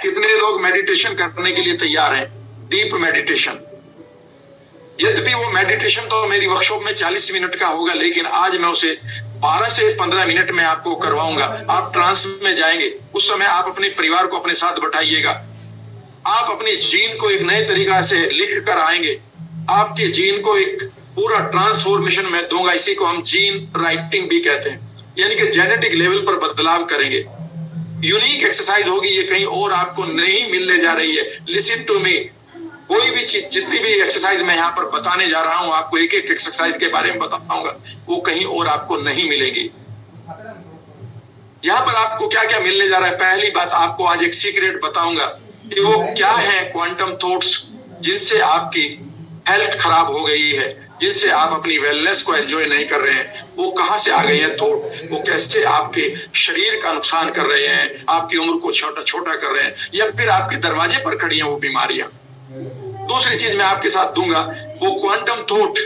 कितने लोग मेडिटेशन करने के लिए तैयार हैं, डीप मेडिटेशन? यद्यपि वो मेडिटेशन तो मेरी वर्कशॉप में 40 मिनट का होगा, लेकिन आज मैं उसे 12 से 15 मिनट में आपको करवाऊंगा। आप ट्रांस में जाएंगे, उस समय आप अपने परिवार को अपने साथ बैठाइएगा, आप अपनी जीन को एक नए तरीका से लिख कर आएंगे, आपके जीन को एक पूरा ट्रांसफॉर्मेशन मैं दूंगा। इसी को हम जीन राइटिंग भी कहते हैं, यानी कि जेनेटिक लेवल पर बदलाव करेंगे। यूनिक एक्सरसाइज होगी, ये कहीं और आपको नहीं मिलने जा रही है। लिसन टू मी, कोई भी चीज, जितनी भी एक्सरसाइज मैं यहाँ पर बताने जा रहा हूँ, आपको एक एक एक्सरसाइज के बारे में बताऊंगा, वो कहीं और आपको नहीं मिलेगी। यहाँ पर आपको क्या क्या मिलने जा रहा है? पहली बात, आपको आज एक सीक्रेट बताऊंगा कि वो क्या है क्वांटम थॉट्स जिनसे आपकी हेल्थ खराब हो गई है, जिनसे आप अपनी वेलनेस को एंजॉय नहीं कर रहे हैं। वो कहां से आ गई है थॉट? वो कैसे आपके शरीर का नुकसान कर रहे हैं, आपकी उम्र को छोटा छोटा कर रहे हैं, या फिर आपके दरवाजे पर खड़ी हैं वो बीमारियां। दूसरी चीज मैं आपके साथ दूंगा, वो क्वांटम थॉट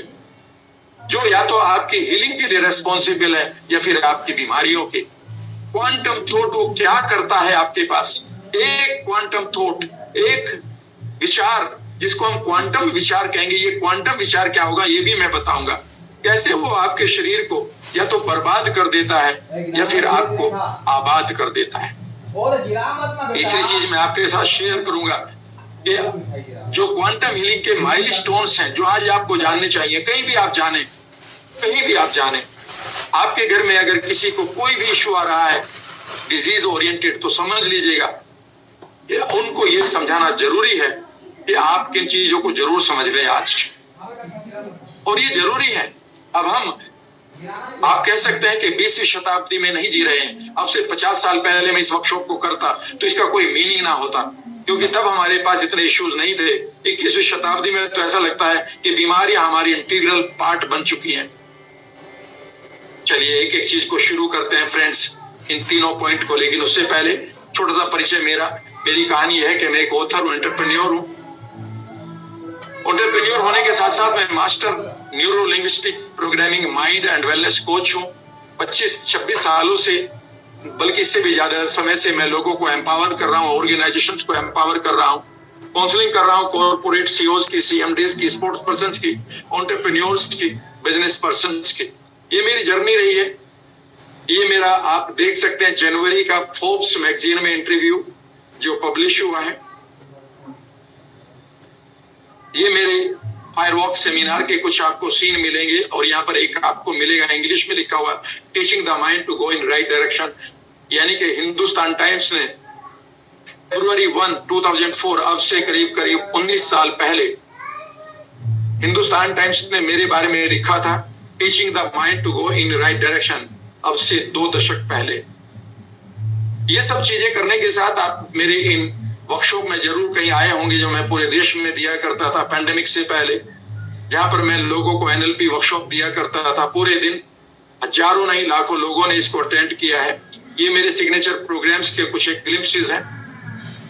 जो या तो आपकी हीलिंग के लिए रेस्पॉन्सिबल है या फिर आपकी बीमारियों के। क्वांटम थॉट वो क्या करता है आपके पास? एक क्वांटम थॉट, एक विचार जिसको हम क्वांटम विचार कहेंगे, ये क्वांटम विचार क्या होगा ये भी मैं बताऊंगा। कैसे वो आपके शरीर को या तो बर्बाद कर देता है या फिर आपको आबाद कर देता है। तीसरी चीज मैं आपके साथ शेयर करूंगा कि जो क्वांटम हीलिंग के माइलस्टोन्स हैं, जो आज आपको जानने चाहिए। कहीं भी आप जाने, कहीं भी आप जाने, आपके घर में अगर किसी को कोई भी इश्यू आ रहा है डिजीज ओरिएंटेड, तो समझ लीजिएगा कि उनको ये समझाना जरूरी है कि आप किन चीजों को जरूर समझ लें आज, और ये जरूरी है। अब हम, आप कह सकते हैं कि 20वीं शताब्दी में नहीं जी रहे हैं। अब से 50 साल पहले मैं इस वर्कशॉप को करता तो इसका कोई मीनिंग ना होता, क्योंकि तब हमारे पास इतने इश्यूज नहीं थे। 21वीं शताब्दी में तो ऐसा लगता है कि बीमारियां हमारी इंटीग्रल पार्ट बन चुकी हैं। चलिए एक एक चीज को शुरू करते हैं फ्रेंड्स, इन तीनों पॉइंट को। लेकिन उससे पहले छोटा सा परिचय मेरी कहानी है कि मैं एक ऑथर हूं, एंटरप्रेन्योर हूं। एंटरप्रेन्योर होने के साथ साथ मैं master neuro linguistic programming mind and wellness coach हूं। 25-26 सालों से, बल्कि इससे भी ज्यादा समय से मैं लोगों को एम्पावर कर रहा हूं, ऑर्गेनाइजेशंस को एम्पावर कर रहा हूं, काउंसलिंग कर रहा हूं कॉर्पोरेट सीईओज की, सीएमडीज की, स्पोर्ट्स पर्संस की, एंटरप्रेन्योर्स की, बिजनेस पर्संस की। ये मेरी जर्नी रही है। ये मेरा, आप देख सकते हैं, जनवरी का फोर्ब्स मैगजीन में इंटरव्यू जो पब्लिश हुआ है। ये मेरे फायरवॉक सेमिनार के कुछ आपको सीन मिलेंगे, और यहाँ पर एक आपको मिलेगा इंग्लिश में लिखा हुआ, teaching the mind to go in right direction. यानी कि हिंदुस्तान टाइम्स ने फरवरी 1, 2004, अब से करीब 19 साल पहले, हिंदुस्तान टाइम्स ने मेरे बारे में लिखा था, teaching the mind to go in right direction, अब से 2 दशक पहले। ये सब चीजें करने के साथ आप मेरे इन वर्कशॉप में जरूर कहीं आए होंगे, जो मैं पूरे देश में दिया करता था पैंडेमिक से पहले, जहां पर मैं लोगों को एनएलपी वर्कशॉप दिया करता था पूरे दिन। हजारों नहीं लाखों लोगों ने इसको अटेंड किया है। ये मेरे सिग्नेचर प्रोग्राम्स के कुछ एक ग्लिम्पसेस हैं,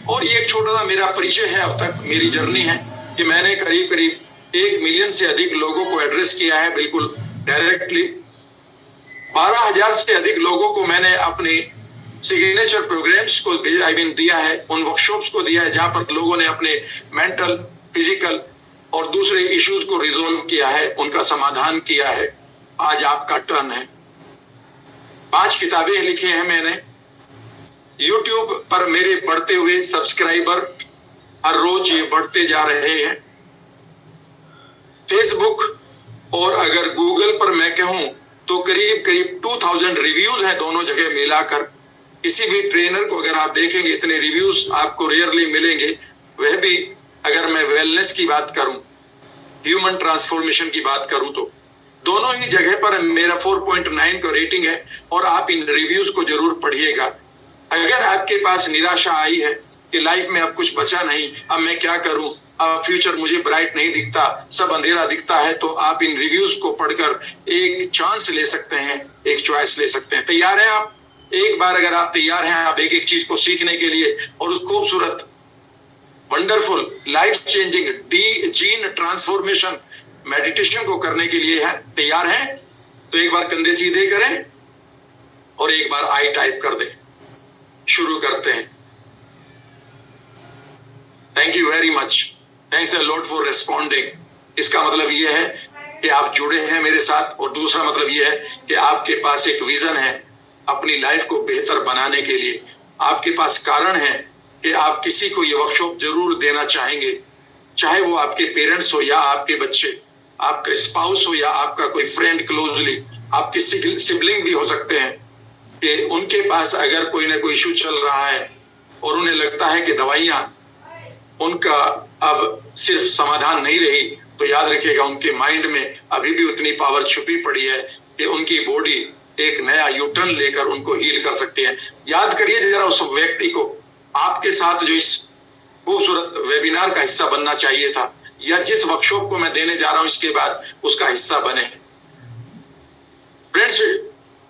और ये एक छोटा सा मेरा परिचय है। अब तक मेरी जर्नी है कि मैंने करीब करीब 1 मिलियन से अधिक लोगों को एड्रेस किया है, बिल्कुल डायरेक्टली। 12,000 से अधिक लोगों को मैंने अपने सिग्नेचर प्रोग्राम्स को दिया है, उन वर्कशॉप्स को दिया है, जहां पर लोगों ने अपने मेंटल, फिजिकल और दूसरे इश्यूज को रिजोल्व किया है, उनका समाधान किया है। आज आपका टर्न है। 5 किताबें लिखी हैं मैंने। YouTube पर मेरे बढ़ते हुए सब्सक्राइबर हर रोज ये बढ़ते जा रहे हैं। फेसबुक और अगर गूगल पर मैं कहूं तो करीब करीब 2000 रिव्यूज हैं, दोनों जगह मिलाकर। किसी भी ट्रेनर को अगर आप देखेंगे, इतने रिव्यूज आपको रेयरली मिलेंगे। वह भी अगर मैं वेलनेस की बात करूं, ह्यूमन ट्रांसफॉर्मेशन की बात करूं, तो दोनों ही जगह पर मेरा 4.9 का रेटिंग है। और आप इन रिव्यूज को जरूर पढ़िएगा। अगर आपके पास निराशा आई है कि लाइफ में अब कुछ बचा नहीं, अब मैं क्या करूं, अब फ्यूचर मुझे ब्राइट नहीं दिखता, सब अंधेरा दिखता है, तो आप इन रिव्यूज को पढ़कर एक चांस ले सकते हैं, एक चॉइस ले सकते हैं। तैयार हैं आप? एक बार अगर आप तैयार हैं, आप एक एक चीज को सीखने के लिए और उस खूबसूरत, wonderful, life changing gene transformation meditation को करने के लिए है, तैयार हैं? तो एक बार कंधे सीधे करें और एक बार आई टाइप कर दें। शुरू करते हैं। Thank you very much, thanks a lot for responding. इसका मतलब ये है कि आप जुड़े हैं मेरे साथ, और दूसरा मतलब ये है कि आपके पास एक विजन है अपनी लाइफ को बेहतर बनाने के लिए। आपके पास कारण है कि आप किसी को ये वर्कशॉप जरूर देना चाहेंगे, चाहे वो आपके पेरेंट्स हो या आपके बच्चे, आपका स्पाउस हो या आपका कोई फ्रेंड क्लोजली, आपके सिबलिंग भी हो सकते हैं, कि उनके पास अगर कोई ना कोई इशू चल रहा है और उन्हें लगता है कि दवाइयां उनका अब सिर्फ समाधान नहीं रही, तो याद रखिएगा उनके माइंड में अभी भी उतनी पावर छुपी पड़ी है कि उनकी बॉडी एक नया यूटर्न लेकर उनको हील कर सकती है। याद करिए जरा उस व्यक्ति को, आपके साथ जो इस खूबसूरत वेबिनार का हिस्सा बनना चाहिए था, या जिस वर्कशॉप को मैं देने जा रहा हूं इसके बाद उसका हिस्सा बने। फ्रेंड्स,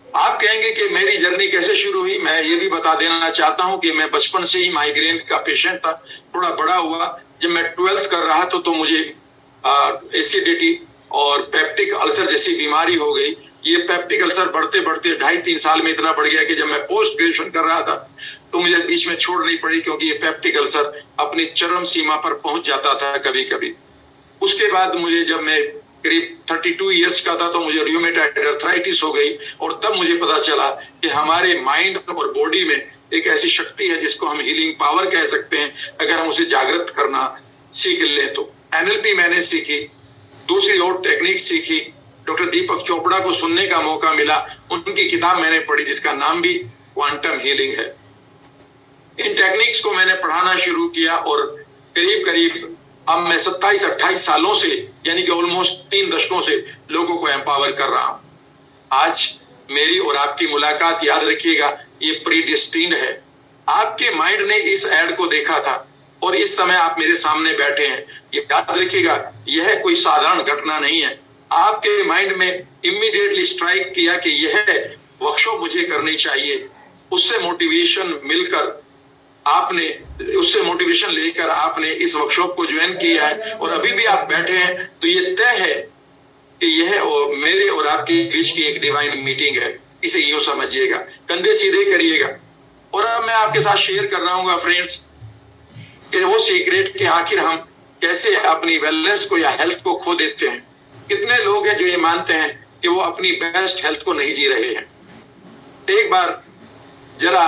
आप कहेंगे कि मेरी जर्नी कैसे शुरू हुई। मैं ये भी बता देना चाहता हूं कि मैं बचपन से ही माइग्रेन का पेशेंट था। थोड़ा बड़ा हुआ जब मैं 12th कर रहा था तो मुझे एसिडिटी और पेप्टिक अल्सर जैसी बीमारी हो गई। ये पेप्टिक अल्सर बढ़ते बढ़ते 2.5-3 साल में इतना बढ़ गया कि जब मैं पोस्ट ग्रेजुएशन कर रहा था तो मुझे बीच में छोड़नी पड़ी, क्योंकि ये पेप्टिक अल्सर अपनी चरम सीमा पर पहुंच जाता था कभी कभी। उसके बाद मुझे जब मैं करीब 32 इयर्स का था तो मुझे र्यूमेटॉइड आर्थराइटिस हो गई, और तब मुझे पता चला कि हमारे माइंड और बॉडी में एक ऐसी शक्ति है जिसको हम हीलिंग पावर कह सकते हैं, अगर हम उसे जागृत करना सीख लें तो। एनएलपी मैंने सीखी, दूसरी और टेक्निक सीखी, डॉक्टर दीपक चोपड़ा को सुनने का मौका मिला, उनकी किताब मैंने पढ़ी जिसका नाम भी क्वांटम हीलिंग है। इन टेक्निक्स को मैंने पढ़ाना शुरू किया और करीब करीब अब मैं 27-28 सालों से, यानी कि ऑलमोस्ट 3 दशकों से लोगों को एम्पावर कर रहा हूं। आज मेरी और आपकी मुलाकात, याद रखिएगा, ये प्रीडेस्टिन्ड है। आपके माइंड ने इस एड को देखा था और इस समय आप मेरे सामने बैठे हैं। याद रखिएगा, यह कोई साधारण घटना नहीं है। आपके माइंड में इमीडिएटली स्ट्राइक किया कि यह वर्कशॉप मुझे करनी चाहिए। उससे मोटिवेशन मिलकर आपने, उससे मोटिवेशन लेकर आपने इस वर्कशॉप को ज्वाइन किया है और अभी भी आप बैठे हैं, तो ये तय है कि यह मेरे और आपके बीच की एक डिवाइन मीटिंग है। इसे यूं समझिएगा, कंधे सीधे करिएगा। और अब मैं आपके साथ शेयर कर रहा हूँ फ्रेंड्स कि वो सीक्रेट कि आखिर हम कैसे अपनी वेलनेस को या हेल्थ को खो देते हैं। कितने लोग हैं जो ये मानते हैं कि वो अपनी बेस्ट हेल्थ को नहीं जी रहे हैं। एक बार जरा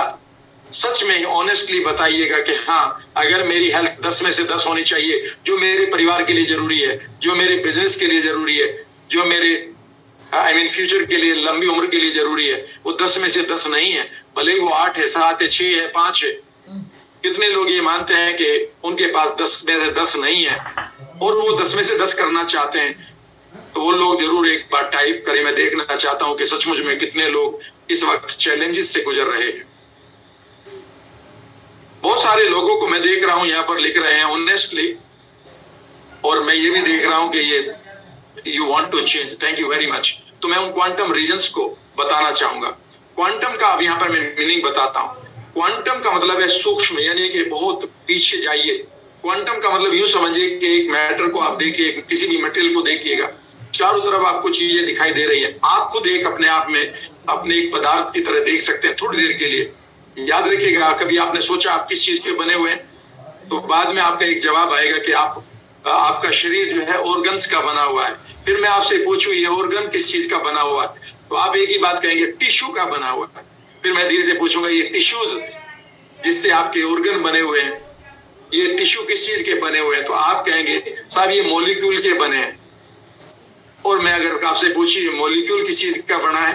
सच में ऑनेस्टली बताइएगा कि हाँ, अगर मेरी हेल्थ 10 में से 10 होनी चाहिए, जो मेरे परिवार के लिए जरूरी है, जो मेरे बिजनेस के लिए जरूरी है, जो मेरे फ्यूचर के लिए, लंबी उम्र के लिए जरूरी है, वो 10 में से 10 नहीं है, भले वो 8 है, 7 है, 6 है, 5 है। कितने लोग ये मानते हैं कि उनके पास 10 में से 10 नहीं है और वो 10 में से 10 करना चाहते हैं। तो वो लोग जरूर एक बार टाइप करें। मैं देखना चाहता हूं कि सचमुच में कितने लोग इस वक्त चैलेंजेस से गुजर रहे हैं। बहुत सारे लोगों को मैं देख रहा हूं यहाँ पर लिख रहे हैं ऑनेस्टली, और मैं ये भी देख रहा हूं कि ये you want to change, thank you very much. तो मैं उन क्वांटम रीजन्स को बताना चाहूंगा। क्वांटम का अब यहाँ पर मैं मीनिंग बताता हूँ। क्वांटम का मतलब है सूक्ष्म, यानी कि बहुत पीछे जाइए। क्वांटम का मतलब यूं समझिए कि एक मैटर को आप देखिए, किसी भी मटेरियल को देखिएगा, चारों तरफ आपको चीजें दिखाई दे रही है। आप खुद एक अपने आप में अपने एक पदार्थ की तरह देख सकते हैं थोड़ी देर के लिए। याद रखिएगा, कभी आपने सोचा आप किस चीज के बने हुए हैं, तो बाद में आपका एक जवाब आएगा कि आपका शरीर जो है ऑर्गन्स का बना हुआ है। फिर मैं आपसे पूछूं ये ऑर्गन किस चीज का बना हुआ है, तो आप एक ही बात कहेंगे, टिश्यू का बना हुआ है। फिर मैं धीरे से पूछूंगा ये टिश्यूज जिससे आपके ऑर्गन बने हुए हैं, ये टिश्यू किस चीज के बने हुए हैं, तो आप कहेंगे साहब ये मॉलिक्यूल के बने हैं। और मैं अगर आपसे पूछिए मॉलिक्यूल किस चीज का बना है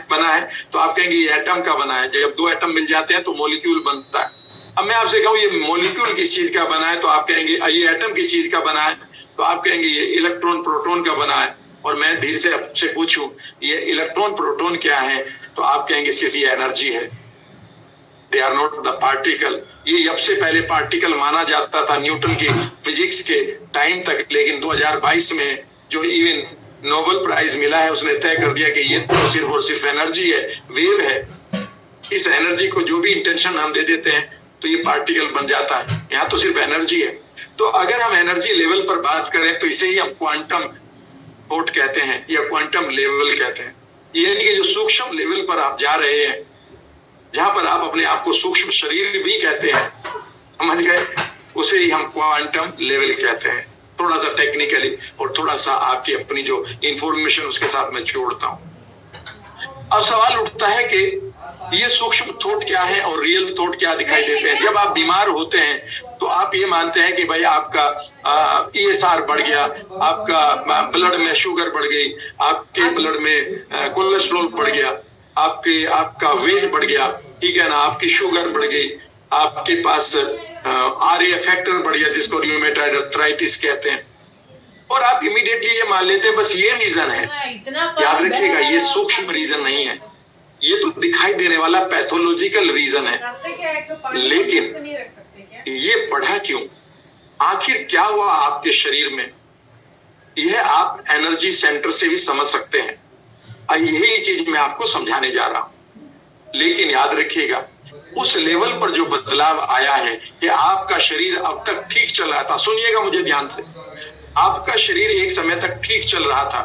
तो आप कहेंगे ये एटम का बना है। जब 2 एटम मिल जाते हैं तो मॉलिक्यूल बनता है। अब मैं आपसे कहूँ ये मॉलिक्यूल किस चीज का बना है, तो आप कहेंगे ये एटम किस चीज का बना है, तो आप कहेंगे ये इलेक्ट्रॉन प्रोटॉन का बना है। और मैं धीरे से आपसे पूछूं ये इलेक्ट्रॉन प्रोटॉन क्या है, तो आप कहेंगे सिर्फ ये एनर्जी है, they are not the particle. ये अब से पहले पार्टिकल माना जाता था न्यूटन की फिजिक्स के टाइम तक, लेकिन 2022 में जो इवन नोबेल प्राइज मिला है उसने तय कर दिया कि ये तो सिर्फ और सिर्फ एनर्जी है, वेव है। इस एनर्जी को जो भी इंटेंशन हम दे देते हैं तो ये पार्टिकल बन जाता है। यहाँ तो सिर्फ एनर्जी है। तो अगर हम एनर्जी लेवल पर बात करें तो इसे ही हम क्वांटम थॉट कहते हैं या क्वांटम लेवल कहते हैं। यानी कि जो सूक्ष्म लेवल पर आप जा रहे हैं, जहां पर आप अपने आप को सूक्ष्म शरीर भी कहते हैं, समझ गए, उसे ही हम क्वांटम लेवल कहते हैं। थोड़ा सा टेक्निकली और थोड़ा सा आपकी अपनी जो इंफॉर्मेशन उसके साथ मैं जोड़ता हूं। अब सवाल उठता है कि ये सूक्ष्म थॉट क्या है और रियल थॉट क्या दिखाई देते हैं। जब आप बीमार होते हैं तो आप ये मानते हैं कि भाई आपका ESR बढ़ गया, आपका ब्लड में शुगर बढ़ गई, आपके ब्लड में कोलेस्ट्रॉल बढ़ गया, आपका वेट बढ़ गया, ठीक है ना, आपकी शुगर बढ़ गई, आपके पास RA फैक्टर बढ़ गया जिसको रूमेटॉइड आर्थराइटिस कहते हैं, और आप इमीडिएटली ये मान लेते हैं बस ये रीजन है। याद रखिएगा ये सूक्ष्म रीजन नहीं है, ये तो दिखाई देने वाला पैथोलॉजिकल रीजन है। लेकिन ये बढ़ा क्यों, आखिर क्या हुआ आपके शरीर में, यह आप एनर्जी सेंटर से भी समझ सकते हैं। यही चीज मैं आपको समझाने जा रहा हूं। लेकिन याद रखिएगा उस लेवल पर जो बदलाव आया है कि आपका शरीर अब तक ठीक चल रहा था, सुनिएगा मुझे ध्यान से, आपका शरीर एक समय तक ठीक चल रहा था,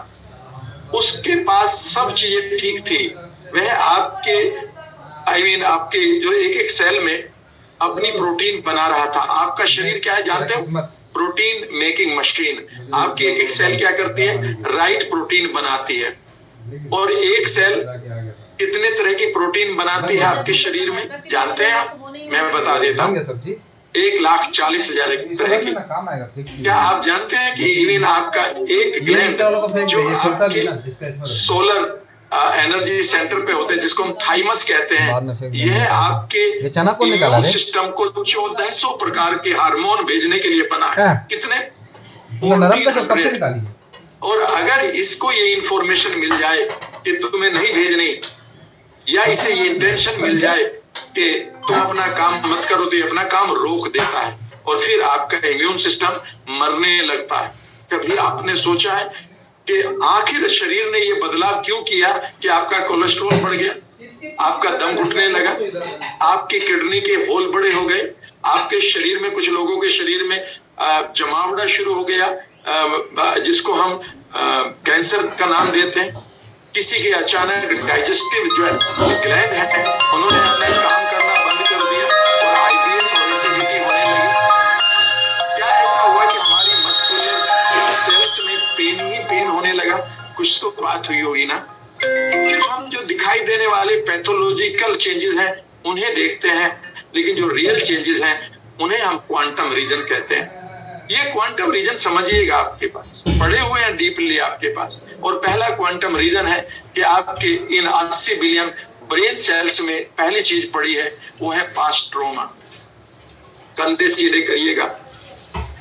उसके पास सब चीजें ठीक थी, वह आपके आपके जो एक एक सेल में अपनी प्रोटीन बना रहा था। आपका शरीर क्या है जानते हो, प्रोटीन मेकिंग मशीन। आपकी एक एक सेल क्या करती है, राइट प्रोटीन बनाती है। और एक सेल कितने तरह की प्रोटीन बनाती है आपके शरीर में जानते हैं आप, मैं बता देता हूँ, 1,40,000 तरह की। क्या आप जानते हैं कि इवन आपका एक ग्लैंड जो आपके सोलर एनर्जी सेंटर पे होते हैं जिसको हम थाइमस कहते हैं, यह आपके इम्यून सिस्टम को 1400 प्रकार के हार्मोन भेजने के लिए बना है। कितने, और अगर इसको ये इंफॉर्मेशन मिल जाए कि तुम्हें नहीं भेजनी, या इसे ये इंटेंशन मिल जाए कि तुम अपना काम मत करो, तो ये अपना काम रोक देता है और फिर आपका इम्यून सिस्टम मरने लगता है। कभी आपने सोचा है कि आखिर शरीर ने ये बदलाव क्यों किया कि आपका कोलेस्ट्रॉल बढ़ गया, आपका दम घुटने लगा, आपकी किडनी के होल बड़े हो गए, आपके शरीर में, कुछ लोगों के शरीर में जमावड़ा शुरू हो गया जिसको हम कैंसर का नाम देते हैं। किसी के अचानक डाइजेस्टिव जो ग्लैंड है उन्होंने अपना काम करना बंद कर दिया और IBS और एसिडिटी होने लगी। क्या ऐसा हुआ कि हमारी मस्कुलर सेल्स में पेन ही पेन होने लगा? कुछ तो बात हुई होगी ना। सिर्फ हम जो दिखाई देने वाले पैथोलॉजिकल चेंजेस हैं उन्हें देखते हैं, लेकिन जो रियल चेंजेस हैं उन्हें हम क्वांटम रीजन कहते हैं। ये क्वांटम रीजन समझिएगा, आपके पास पढ़े हुए हैं डीपली आपके पास। और पहला क्वांटम रीजन है कि आपके इन 80 बिलियन ब्रेन सेल्स में पहली चीज पड़ी है वो है पास्ट ट्रॉमा। कंधे सीधे करिएगा।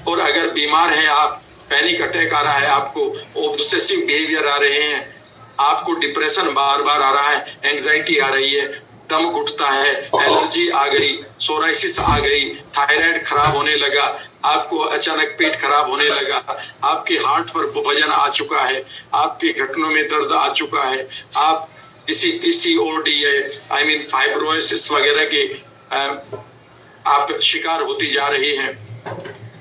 और अगर बीमार हैं आप, पैनिक अटैक आ रहा है आपको, ऑब्सेसिव बिहेवियर आ रहे हैं, आपको डिप्रेशन बार बार आ रहा है, एंजाइटी आ रही है, दम घुटता है, एलर्जी आ गई, सोराइसिस आ गई, थायराइड खराब होने लगा, आपको अचानक पेट खराब होने लगा, आपके हार्ट पर वजन आ चुका है, आपके घुटनों में दर्द आ चुका है, आप किसी PCOD है फाइब्रोसिस वगैरह के आप शिकार होती जा रही हैं,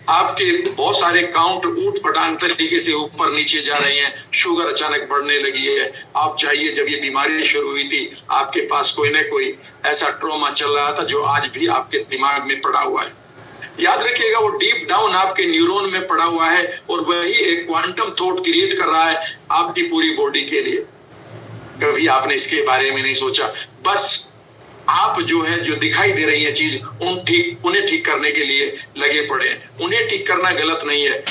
आपके बहुत सारे काउंट ऊट पटांग तरीके से ऊपर नीचे जा रही हैं, शुगर अचानक बढ़ने लगी है। आप चाहिए जब ये बीमारी शुरू हुई थी आपके पास कोई ना कोई ऐसा ट्रॉमा चल रहा था जो आज भी आपके दिमाग में पड़ा हुआ है। याद रखिएगा वो डीप डाउन आपके न्यूरॉन में पड़ा हुआ है और वही एक क्वांटम थॉट क्रिएट कर रहा है आपकी पूरी बॉडी के लिए। कभी आपने इसके बारे में नहीं सोचा, बस आप जो है जो दिखाई दे रही है चीज उन्हें ठीक करने के लिए लगे पड़े हैं। उन्हें ठीक करना गलत नहीं है।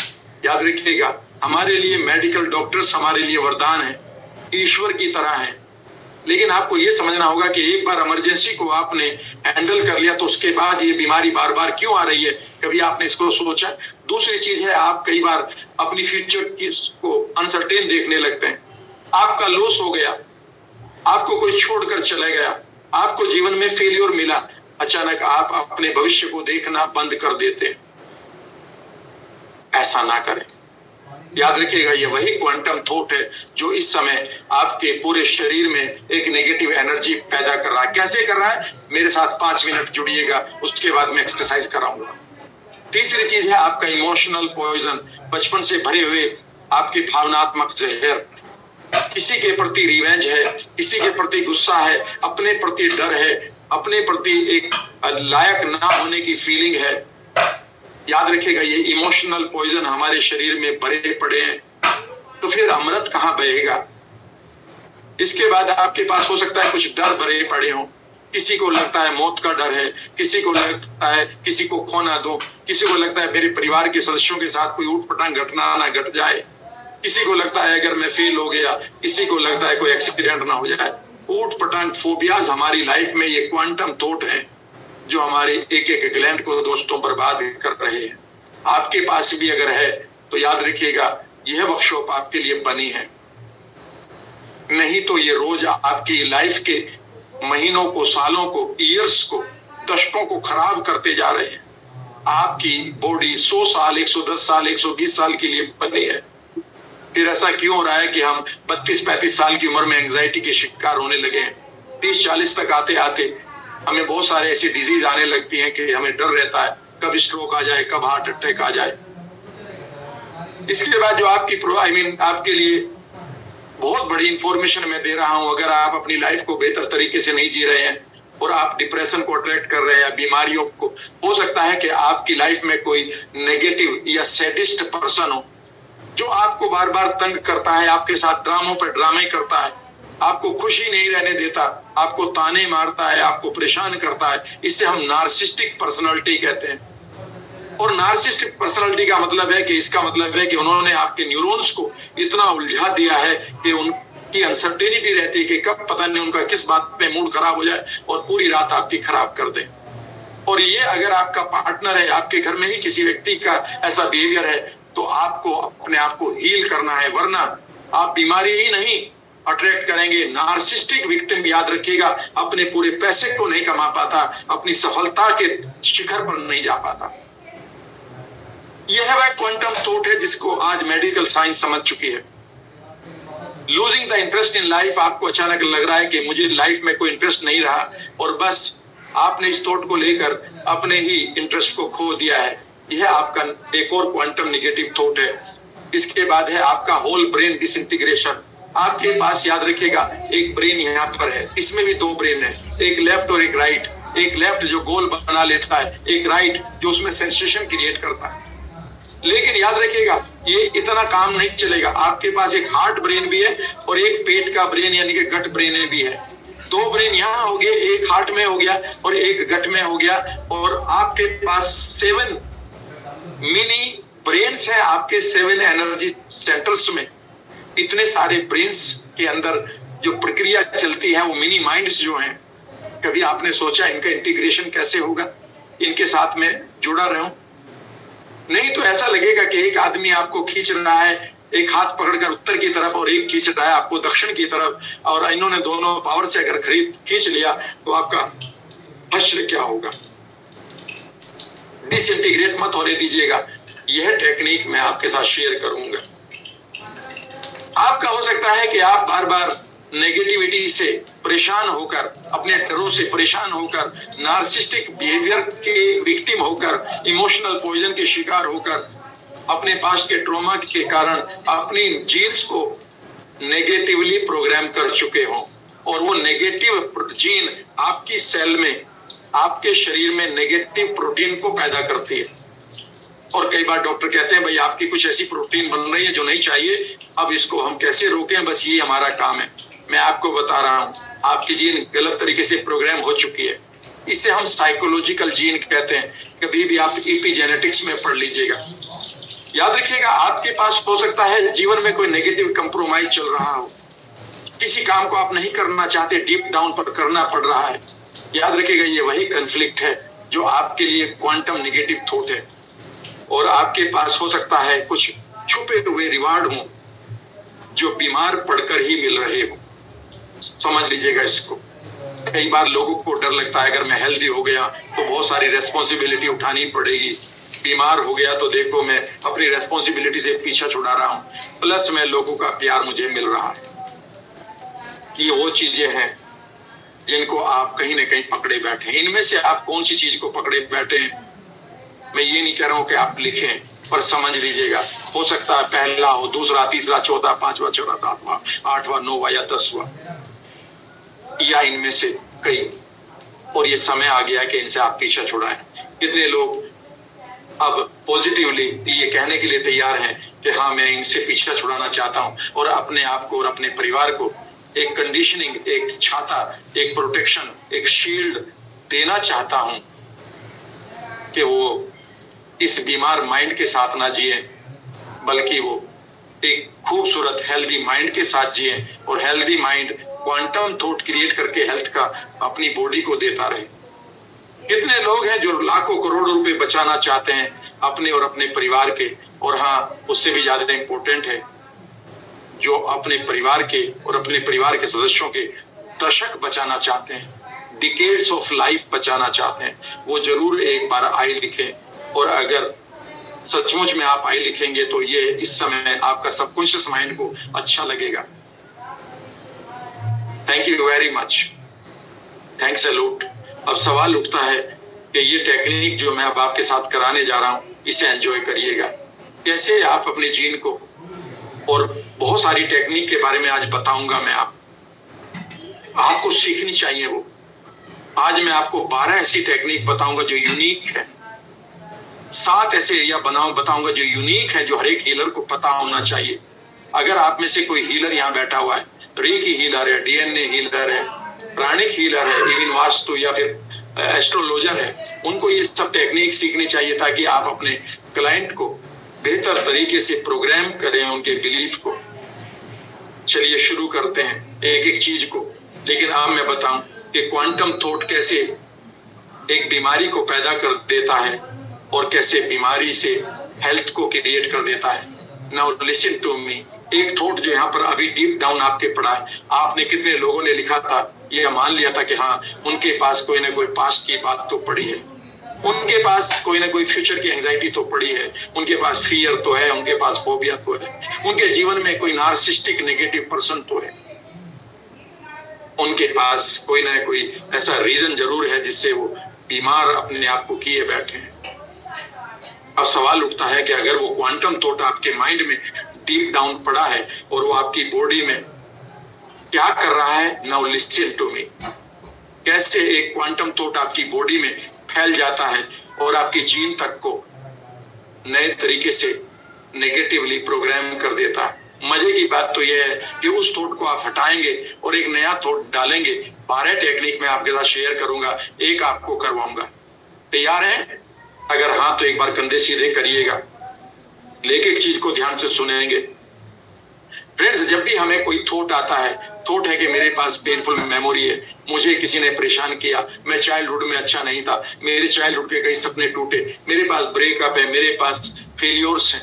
याद रखिएगा हमारे लिए मेडिकल डॉक्टर्स हमारे लिए वरदान है, ईश्वर की तरह है। लेकिन आपको ये समझना होगा कि एक बार इमरजेंसी को आपने हैंडल कर लिया तो उसके बाद ये बीमारी बार बार क्यों आ रही है, कभी आपने इसको सोचा? दूसरी चीज है आप कई बार अपनी फ्यूचर को अनसर्टेन देखने लगते हैं। आपका लॉस हो गया, आपको कोई छोड़कर चला गया, आपको जीवन में फेलियर मिला, अचानक आप अपने भविष्य को देखना बंद कर देते हैं। ऐसा ना करें। याद रखिएगा ये वही क्वांटम थॉट है जो इस समय आपके पूरे शरीर में एक नेगेटिव एनर्जी पैदा कर रहा है। कैसे कर रहा है, मेरे साथ 5 मिनट जुड़िएगा, उसके बाद मैं एक्सरसाइज कराऊंगा। तीसरी चीज है आपका इमोशनल पॉइजन, बचपन से भरे हुए आपके भावनात्मक जहर। किसी के प्रति रिवेंज है, किसी के प्रति गुस्सा है, अपने प्रति डर है, अपने प्रति एक लायक ना होने की फीलिंग है। याद रखिएगा, ये इमोशनल पॉइजन हमारे शरीर में भरे पड़े हैं, तो फिर अमृत कहाँ बहेगा। इसके बाद आपके पास हो सकता है कुछ डर भरे पड़े हों। किसी को लगता है मौत का डर है, किसी को लगता है किसी को खोना दो, किसी को लगता है मेरे परिवार के सदस्यों के साथ कोई ऊटपटांग घटना ना घट जाए, किसी को लगता है अगर मैं फेल हो गया, किसी को लगता है कोई एक्सीडेंट ना हो जाए। ऊटपटांग फोबियाज हमारी लाइफ में ये क्वांटम थॉट है जो हमारे एक एक ग्लैंड को दोस्तों बर्बाद कर रहे हैं। आपके पास भी अगर है तो याद रखिएगा, यह वर्कशॉप आपके लिए बनी है, नहीं तो ये रोज आपकी लाइफ के महीनों को, सालों को, ईयर्स को, दशकों को खराब करते जा रहे हैं। आपकी बॉडी 100 साल, 110 साल, 120 साल के लिए बनी है। फिर ऐसा क्यों हो रहा है कि हम 32-35 साल की उम्र में एंजाइटी के शिकार होने लगे हैं। 30-40 तक आते आते हमें बहुत सारे ऐसी डिजीज आने लगती हैं कि हमें डर रहता है कब स्ट्रोक आ जाए, कब हार्ट अटैक आ जाए। इसके बाद जो आपकी आपके लिए बहुत बड़ी इंफॉर्मेशन मैं दे रहा हूं, अगर आप अपनी लाइफ को बेहतर तरीके से नहीं जी रहे हैं और आप डिप्रेशन को अट्रैक्ट कर रहे हैं या बीमारियों को, हो सकता है कि आपकी लाइफ में कोई नेगेटिव या सैडिस्ट पर्सन हो जो आपको बार बार तंग करता है, आपके साथ ड्रामों पर ड्रामे करता है, आपको खुशी नहीं रहने देता, आपको ताने मारता है, आपको परेशान करता है। इससे हम नार्सिस्टिक पर्सनालिटी कहते हैं। और नार्सिस्टिक पर्सनालिटी का मतलब है कि इसका मतलब है कि उन्होंने आपके न्यूरॉन्स को इतना उलझा दिया है कि उनकी अनसर्टेनिटी रहती है कि कब पता नहीं उनका किस बात पे मूड खराब हो जाए और पूरी रात आपकी खराब कर दे। और ये अगर आपका पार्टनर है, आपके घर में ही किसी व्यक्ति का ऐसा बिहेवियर है, तो आपको अपने आप को हील करना है, वरना आप बीमारी ही नहीं अट्रैक्ट करेंगे। नार्सिस्टिक विक्टिम, याद रखिएगा, अपने पूरे पैसे को नहीं कमा पाता, अपनी सफलता के शिखर पर नहीं जा पाता। यह वह क्वांटम थॉट है जिसको आज मेडिकल साइंस समझ चुकी है। Losing the interest in life, आपको अचानक लग रहा है कि मुझे लाइफ में कोई इंटरेस्ट नहीं रहा और बस आपने इस थॉट को लेकर अपने ही इंटरेस्ट को खो दिया है। यह आपका एक और क्वांटम नेगेटिव थॉट है। इसके बाद है आपका होल ब्रेन डिसइंटीग्रेशन। आपके पास, याद रखिएगा, एक ब्रेन यहाँ पर है, इसमें भी दो ब्रेन है, एक लेफ्ट और एक राइट। एक लेफ्ट जो गोल बना लेता है, एक राइट जो उसमें सेंसेशन क्रिएट करता है। लेकिन याद रखिएगा, ये इतना काम नहीं चलेगा। आपके पास एक हार्ट ब्रेन भी है और एक पेट का ब्रेन यानी कि गट ब्रेन भी है। दो ब्रेन यहाँ हो गए, एक हार्ट में हो गया और एक गट में हो गया। और आपके पास 7 मिनी ब्रेन्स हैं आपके 7 एनर्जी सेंटर्स में। इतने सारे ब्रेन्स के अंदर जो प्रक्रिया चलती है वो मिनी माइंड्स जो हैं, कभी आपने सोचा इनका इंटीग्रेशन कैसे होगा, इनके साथ में जुड़ा रहूं? नहीं तो ऐसा लगेगा कि एक आदमी आपको खींच रहा है, एक हाथ पकड़कर उत्तर की तरफ और एक खींच रहा है आपको दक्षिण की तरफ, और इन्होंने दोनों पावर से अगर खींच लिया तो आपका हश्र क्या होगा। डिसइंटीग्रेट मत होने दीजिएगा। यह टेक्निक मैं आपके साथ शेयर करूंगा। आपका हो सकता है कि आप बार बार नेगेटिविटी से परेशान होकर, अपने डरों से परेशान होकर, नार्सिस्टिक बिहेवियर के विक्टिम होकर, इमोशनल पॉइजन के शिकार होकर, अपने पास्ट के ट्रॉमा के कारण अपनी जीन्स को नेगेटिवली प्रोग्राम कर चुके हो। और वो नेगेटिव जीन आपकी सेल में, आपके शरीर में नेगेटिव प्रोटीन को पैदा करती है। और कई बार डॉक्टर कहते हैं भाई आपकी कुछ ऐसी प्रोटीन बन रही है जो नहीं चाहिए, अब इसको हम कैसे रोकें, बस ये हमारा काम है। मैं आपको बता रहा हूं, आपकी जीन गलत तरीके से प्रोग्राम हो चुकी है। इसे हम साइकोलॉजिकल जीन कहते हैं। कभी भी आप एपिजेनेटिक्स में पढ़ लीजिएगा। याद रखिएगा, आपके पास हो सकता है जीवन में कोई नेगेटिव कंप्रोमाइज चल रहा हो, किसी काम को आप नहीं करना चाहते, डीप डाउन पर करना पड़ रहा है। याद रखिएगा, ये वही कन्फ्लिक्ट है जो आपके लिए क्वांटम नेगेटिव थॉट है। और आपके पास हो सकता है कुछ छुपे हुए रिवार्ड हो जो बीमार पड़कर ही मिल रहे हो। समझ लीजिएगा इसको। कई बार लोगों को डर लगता है अगर मैं हेल्दी हो गया तो बहुत सारी रेस्पॉन्सिबिलिटी उठानी पड़ेगी, बीमार हो गया तो देखो मैं अपनी रेस्पॉन्सिबिलिटी से पीछा छुड़ा रहा हूँ, प्लस में लोगों का प्यार मुझे मिल रहा है। ये वो चीजें हैं जिनको आप कहीं ना कहीं पकड़े बैठे हैं। इनमें से आप कौन सी चीज को पकड़े बैठे हैं, मैं ये नहीं कह रहा हूं कि आप लिखें, पर समझ लीजिएगा। हो सकता है पहला हो, दूसरा, तीसरा, चौथा, पांचवा, छठा, सातवां, आठवां, 9वां या 10वां, या इनमें से कई। और ये समय आ गया कि इनसे आप पीछा छुड़ाएं। कितने लोग अब पॉजिटिवली ये कहने के लिए तैयार हैं कि हाँ, मैं इनसे पीछा छुड़ाना चाहता हूं और अपने आप को और अपने परिवार को एक कंडीशनिंग, एक छाता, एक प्रोटेक्शन, एक शील्ड देना चाहता हूं कि वो इस बीमार माइंड के साथ ना जिए, बल्कि वो एक खूबसूरत हेल्दी माइंड के साथ जिए और healthy mind quantum thought create करके हेल्थ का अपनी बॉडी को देता रहे। कितने लोग हैं जो लाखों करोड़ों रुपए बचाना चाहते हैं अपने और अपने परिवार के, और हाँ, उससे भी ज्यादा इंपॉर्टेंट है जो अपने परिवार के और अपने परिवार के सदस्यों के दशक बचाना चाहते हैं, डिकेड्स ऑफ लाइफ बचाना चाहते हैं, वो जरूर एक बार आई लिखें। और अगर सचमुच में आप आई लिखेंगे तो ये इस समय आपका सबकॉन्शियस माइंड को अच्छा लगेगा। Thank you very much, thanks a lot. अब सवाल उठता है कि ये टेक्निक जो मैं अब आपके साथ कराने जा रहा हूं, इसे एंजॉय करिएगा। कैसे आप अपने जीन को, और बहुत सारी टेक्निक के बारे में आज बताऊंगा मैं, आपको सीखनी चाहिए वो। आज मैं आपको 12 ऐसी टेक्निक बताऊंगा जो यूनिक है, 7 ऐसे एरिया बताऊंगा जो यूनिक है, जो हर एक हीलर को पता होना चाहिए। अगर आप में से कोई हीलर यहाँ बैठा हुआ है, रेकी हीलर है, डीएनए हीलर है, प्राणिक हीलर है, इवन वास्तु या फिर एस्ट्रोलॉजर है, उनको ये सब टेक्निक सीखनी चाहिए ताकि आप अपने क्लाइंट को बेहतर तरीके से प्रोग्राम करें, उनके बिलीफ को। चलिए शुरू करते हैं एक एक चीज को। लेकिन अब मैं बताऊं कि क्वांटम थॉट कैसे एक बीमारी को पैदा कर देता है और कैसे बीमारी से हेल्थ को क्रिएट कर देता है। Now listen to me. एक थॉट जो यहाँ पर अभी डीप डाउन आपके पड़ा है, आपने कितने लोगों ने लिखा था, ये मान लिया था कि हाँ, उनके पास कोई ना कोई पास्ट की बात तो पड़ी है, उनके पास कोई ना कोई फ्यूचर की एंजाइटी तो पड़ी है, उनके पास फियर तो है, उनके पास फोबिया तो है, उनके जीवन में कोई नार्सिस्टिक नेगेटिव पर्सन तो है, उनके पास कोई ना कोई ऐसा रीजन जरूर है जिससे वो बीमार अपने आप को किए बैठे हैं। अब सवाल उठता है कि अगर वो क्वांटम थॉट आपके माइंड में डीप डाउन पड़ा है और वो आपकी बॉडी में क्या कर रहा है, नाउ लिसन टू मी। कैसे एक क्वांटम थॉट आपकी बॉडी में फैल जाता है और आपकी जीन तक को नए तरीके से नेगेटिवली प्रोग्राम कर देता है। मजे की बात तो यह है कि उस थॉट को आप हटाएंगे और एक नया थॉट डालेंगे। 12 टेक्निक मैं आपके साथ शेयर करूंगा, एक आपको करवाऊंगा। तैयार हैं? अगर हाँ तो एक बार कंधे सीधे करिएगा, लेके एक चीज को ध्यान से सुनेंगे। फ्रेंड्स, जब भी हमें कोई थॉट आता है, थॉट है कि मेरे पास पेनफुल मेमोरी है, मुझे किसी ने परेशान किया, मैं चाइल्डहुड में अच्छा नहीं था, मेरे चाइल्डहुड के कई सपने टूटे, मेरे पास ब्रेकअप है, मेरे पास फेलियर्स है,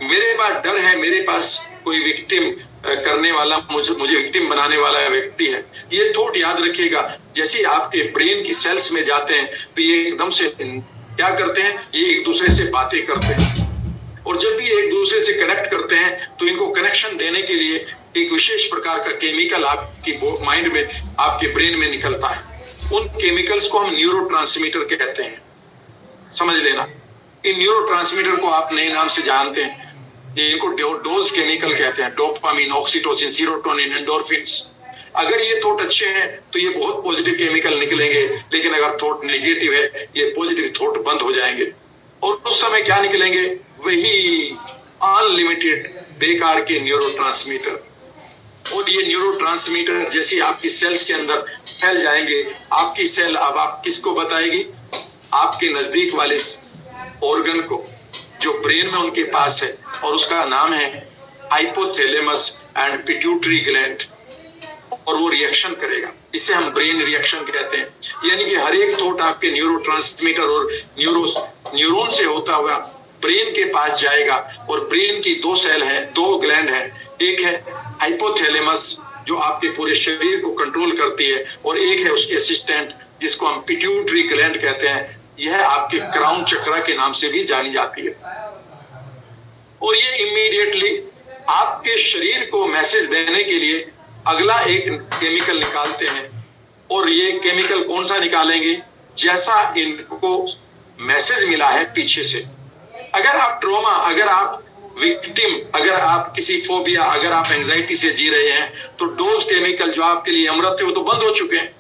मेरे पास डर है, मेरे पास कोई विक्टिम करने वाला, मुझे विक्टिम बनाने वाला व्यक्ति है। ये थॉट याद रखिएगा, जैसे आपके ब्रेन की सेल्स में जाते हैं तो ये एकदम से क्या करते हैं, ये एक दूसरे से बातें करते हैं, और जब भी एक दूसरे से कनेक्ट करते हैं तो इनको कनेक्शन देने के लिए एक विशेष प्रकार का केमिकल आपकी माइंड में, आपके ब्रेन में निकलता है। उन केमिकल्स को हम न्यूरोट्रांसमीटर कहते हैं, समझ लेना। इन न्यूरोट्रांसमीटर को आप नए नाम से जानते हैं, इनको डोज केमिकल कहते हैं, डोपामिन, ऑक्सीटोसिन, सीरोटोनिन, एंडोर्फिन्स। अगर ये थॉट अच्छे हैं तो ये बहुत पॉजिटिव केमिकल निकलेंगे, लेकिन अगर थॉट नेगेटिव है, ये पॉजिटिव थॉट बंद हो जाएंगे, और उस समय क्या निकलेंगे, वही अनलिमिटेड बेकार के न्यूरोट्रांसमीटर। और ये न्यूरोट्रांसमीटर जैसे आपकी सेल्स के अंदर फैल जाएंगे, आपकी सेल अब आप किसको बताएगी, आपके नजदीक वाले ऑर्गन को जो ब्रेन में उनके पास है, और उसका नाम है हाइपोथैलेमस एंड पिट्यूटरी ग्लैंड, और वो रिएक्शन करेगा। इसे हम ब्रेन रिएक्शन कहते हैं। यानी कि हर एक थॉट आपके न्यूरोट्रांसमीटर और न्यूरॉन से होता हुआ ब्रेन के पास जाएगा, और ब्रेन की 2 सेल हैं, 2 ग्लैंड हैं। एक है हाइपोथैलेमस जो आपके पूरे शरीर को कंट्रोल करती है, और एक है उसके असिस्टेंट जिसको हम पिट्यूटरी ग्लैंड कहते हैं। यह आपके क्राउन चक्रा के नाम से भी जानी जाती है, और ये इमीडिएटली आपके शरीर को मैसेज देने के लिए अगला एक केमिकल निकालते हैं। और ये केमिकल कौन सा निकालेंगे, जैसा इनको मैसेज मिला है पीछे से। अगर आप ट्रॉमा, अगर आप विक्टिम, अगर आप किसी फोबिया, अगर आप एंजाइटी से जी रहे हैं, तो डोज केमिकल जो आपके लिए अमृत थे वो तो बंद हो चुके हैं।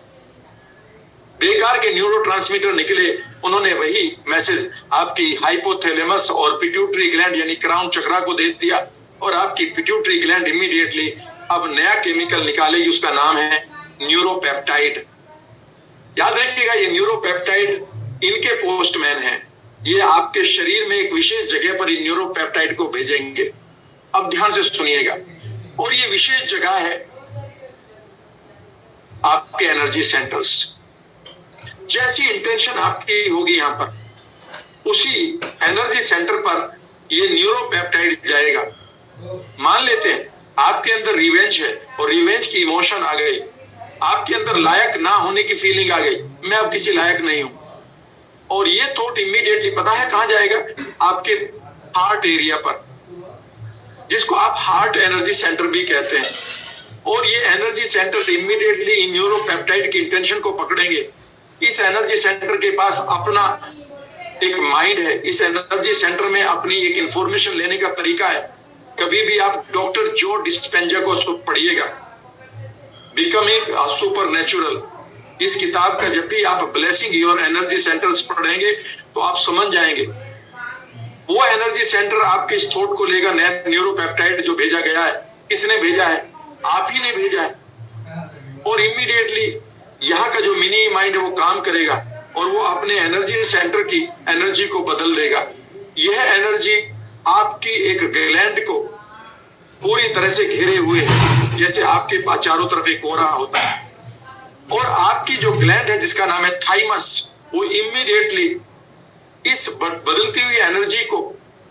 बेकार के न्यूरोट्रांसमीटर निकले उन्होंने वही मैसेज आपकी हाइपोथैलेमस और पिट्यूटरी ग्लैंड यानी क्राउन चक्रा को दे दिया, और आपकी पिट्यूटरी ग्लैंड इमीडिएटली अब नया केमिकल निकालेगी, उसका नाम है न्यूरोपेप्टाइड। याद रखिएगा, ये न्यूरोपेप्टाइड इनके पोस्टमैन हैं। ये आपके शरीर में एक विशेष जगह पर इन न्यूरोपेप्टाइड को भेजेंगे। अब ध्यान से सुनिएगा, और ये विशेष जगह है आपके एनर्जी सेंटर्स। जैसी इंटेंशन आपकी होगी यहां पर, उसी एनर्जी सेंटर पर ये न्यूरोपेप्टाइड जाएगा। मान लेते हैं आपके अंदर रिवेंज है और रिवेंज की इमोशन आ गई, आपके अंदर लायक ना होने की फीलिंग आ गई, मैं अब किसी लायक नहीं हूं, और ये थॉट इमीडिएटली पता है कहां जाएगा? आपके हार्ट एरिया पर, जिसको आप हार्ट एनर्जी सेंटर भी कहते हैं। और ये एनर्जी सेंटर इमीडिएटली न्यूरोपेप्टाइड की इंटेंशन को पकड़ेंगे। इस एनर्जी सेंटर के पास अपना एक माइंड है, इस एनर्जी सेंटर में अपनी एक इंफॉर्मेशन लेने का तरीका है। कभी भी आप डॉक्टर जो डिस्पेंजा को पढ़िएगा, बिकमिंग सुपर नेचुरल, इस किताब का जब भी आप ब्लेसिंग योर एनर्जी सेंटर्स पढ़ेंगे तो आप समझ जाएंगे। वो एनर्जी सेंटर आपके इस थॉट को लेगा, न्यूरोपेप्टाइड जो भेजा गया है, किसने भेजा है? आप ही ने भेजा है। और इमीडिएटली यहाँ का जो मिनी माइंड है वो काम करेगा और वो अपने एनर्जी सेंटर की एनर्जी को बदल देगा। यह एनर्जी आपकी एक ग्लैंड को पूरी तरह से घेरे हुए है, जैसे आपके पास चारों तरफ एक कोहरा होता है। और आपकी जो ग्लैंड है जिसका नाम है थाइमस, वो इमीडिएटली इस बदलती हुई एनर्जी को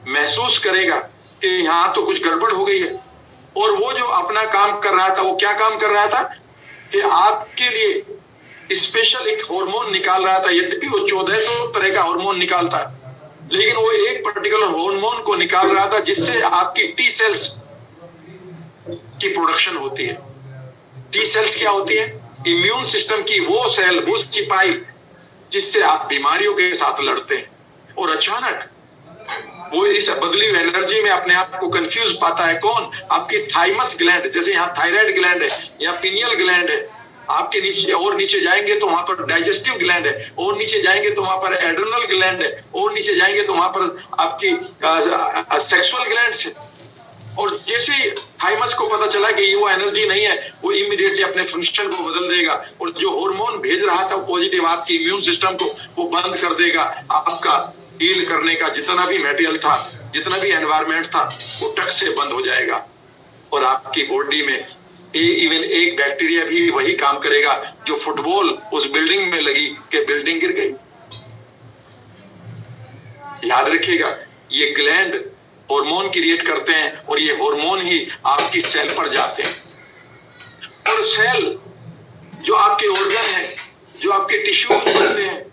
महसूस करेगा कि यहाँ तो कुछ गड़बड़ हो गई है। और वो जो अपना काम कर रहा था, वो क्या काम कर रहा था कि आपके लिए स्पेशल एक हार्मोन निकाल रहा था। यद्यपि वो 1400 तरह का हार्मोन निकालता है, लेकिन वो एक पर्टिकुलर हार्मोन को निकाल रहा था जिससे आपकी टी सेल्स की प्रोडक्शन होती है। टी सेल्स क्या होती है? इम्यून सिस्टम की वो सेल, वो सिपाही जिससे आप बीमारियों के साथ लड़ते हैं। और अचानक वो इस बदली हुई एनर्जी में अपने आप को कंफ्यूज पाता है। कौन? आपकी थाइमस ग्लैंड, जैसे यहाँ थायराइड ग्लैंड है या पिनियल ग्लैंड है। आपके नीचे और नीचे जाएंगे तो वहां पर डाइजेस्टिव ग्लैंड है, और नीचे जाएंगे तो वहां पर एड्रेनल ग्लैंड है, और नीचे जाएंगे तो वहां पर आपकी सेक्सुअल ग्लैंड्स है। और जैसे ही थाइमस को पता चला कि ये वो एनर्जी नहीं है, वो इमीडिएटली अपने फंक्शन को बदल देगा और जो हार्मोन भेज रहा था पॉजिटिव आपकी इम्यून सिस्टम को, वो बंद कर देगा। आपका हील करने का जितना भी मटेरियल था, जितना भी एनवायरनमेंट था, वो टक से बंद हो जाएगा। और आपकी बॉडी में इवन एक बैक्टीरिया भी वही काम करेगा जो फुटबॉल उस बिल्डिंग में लगी कि बिल्डिंग गिर गई। याद रखिएगा, ये ग्लैंड हार्मोन क्रिएट करते हैं और ये हार्मोन ही आपकी सेल पर जाते हैं। और सेल जो आपके ऑर्गन है, जो आपके टिश्यू बनते हैं,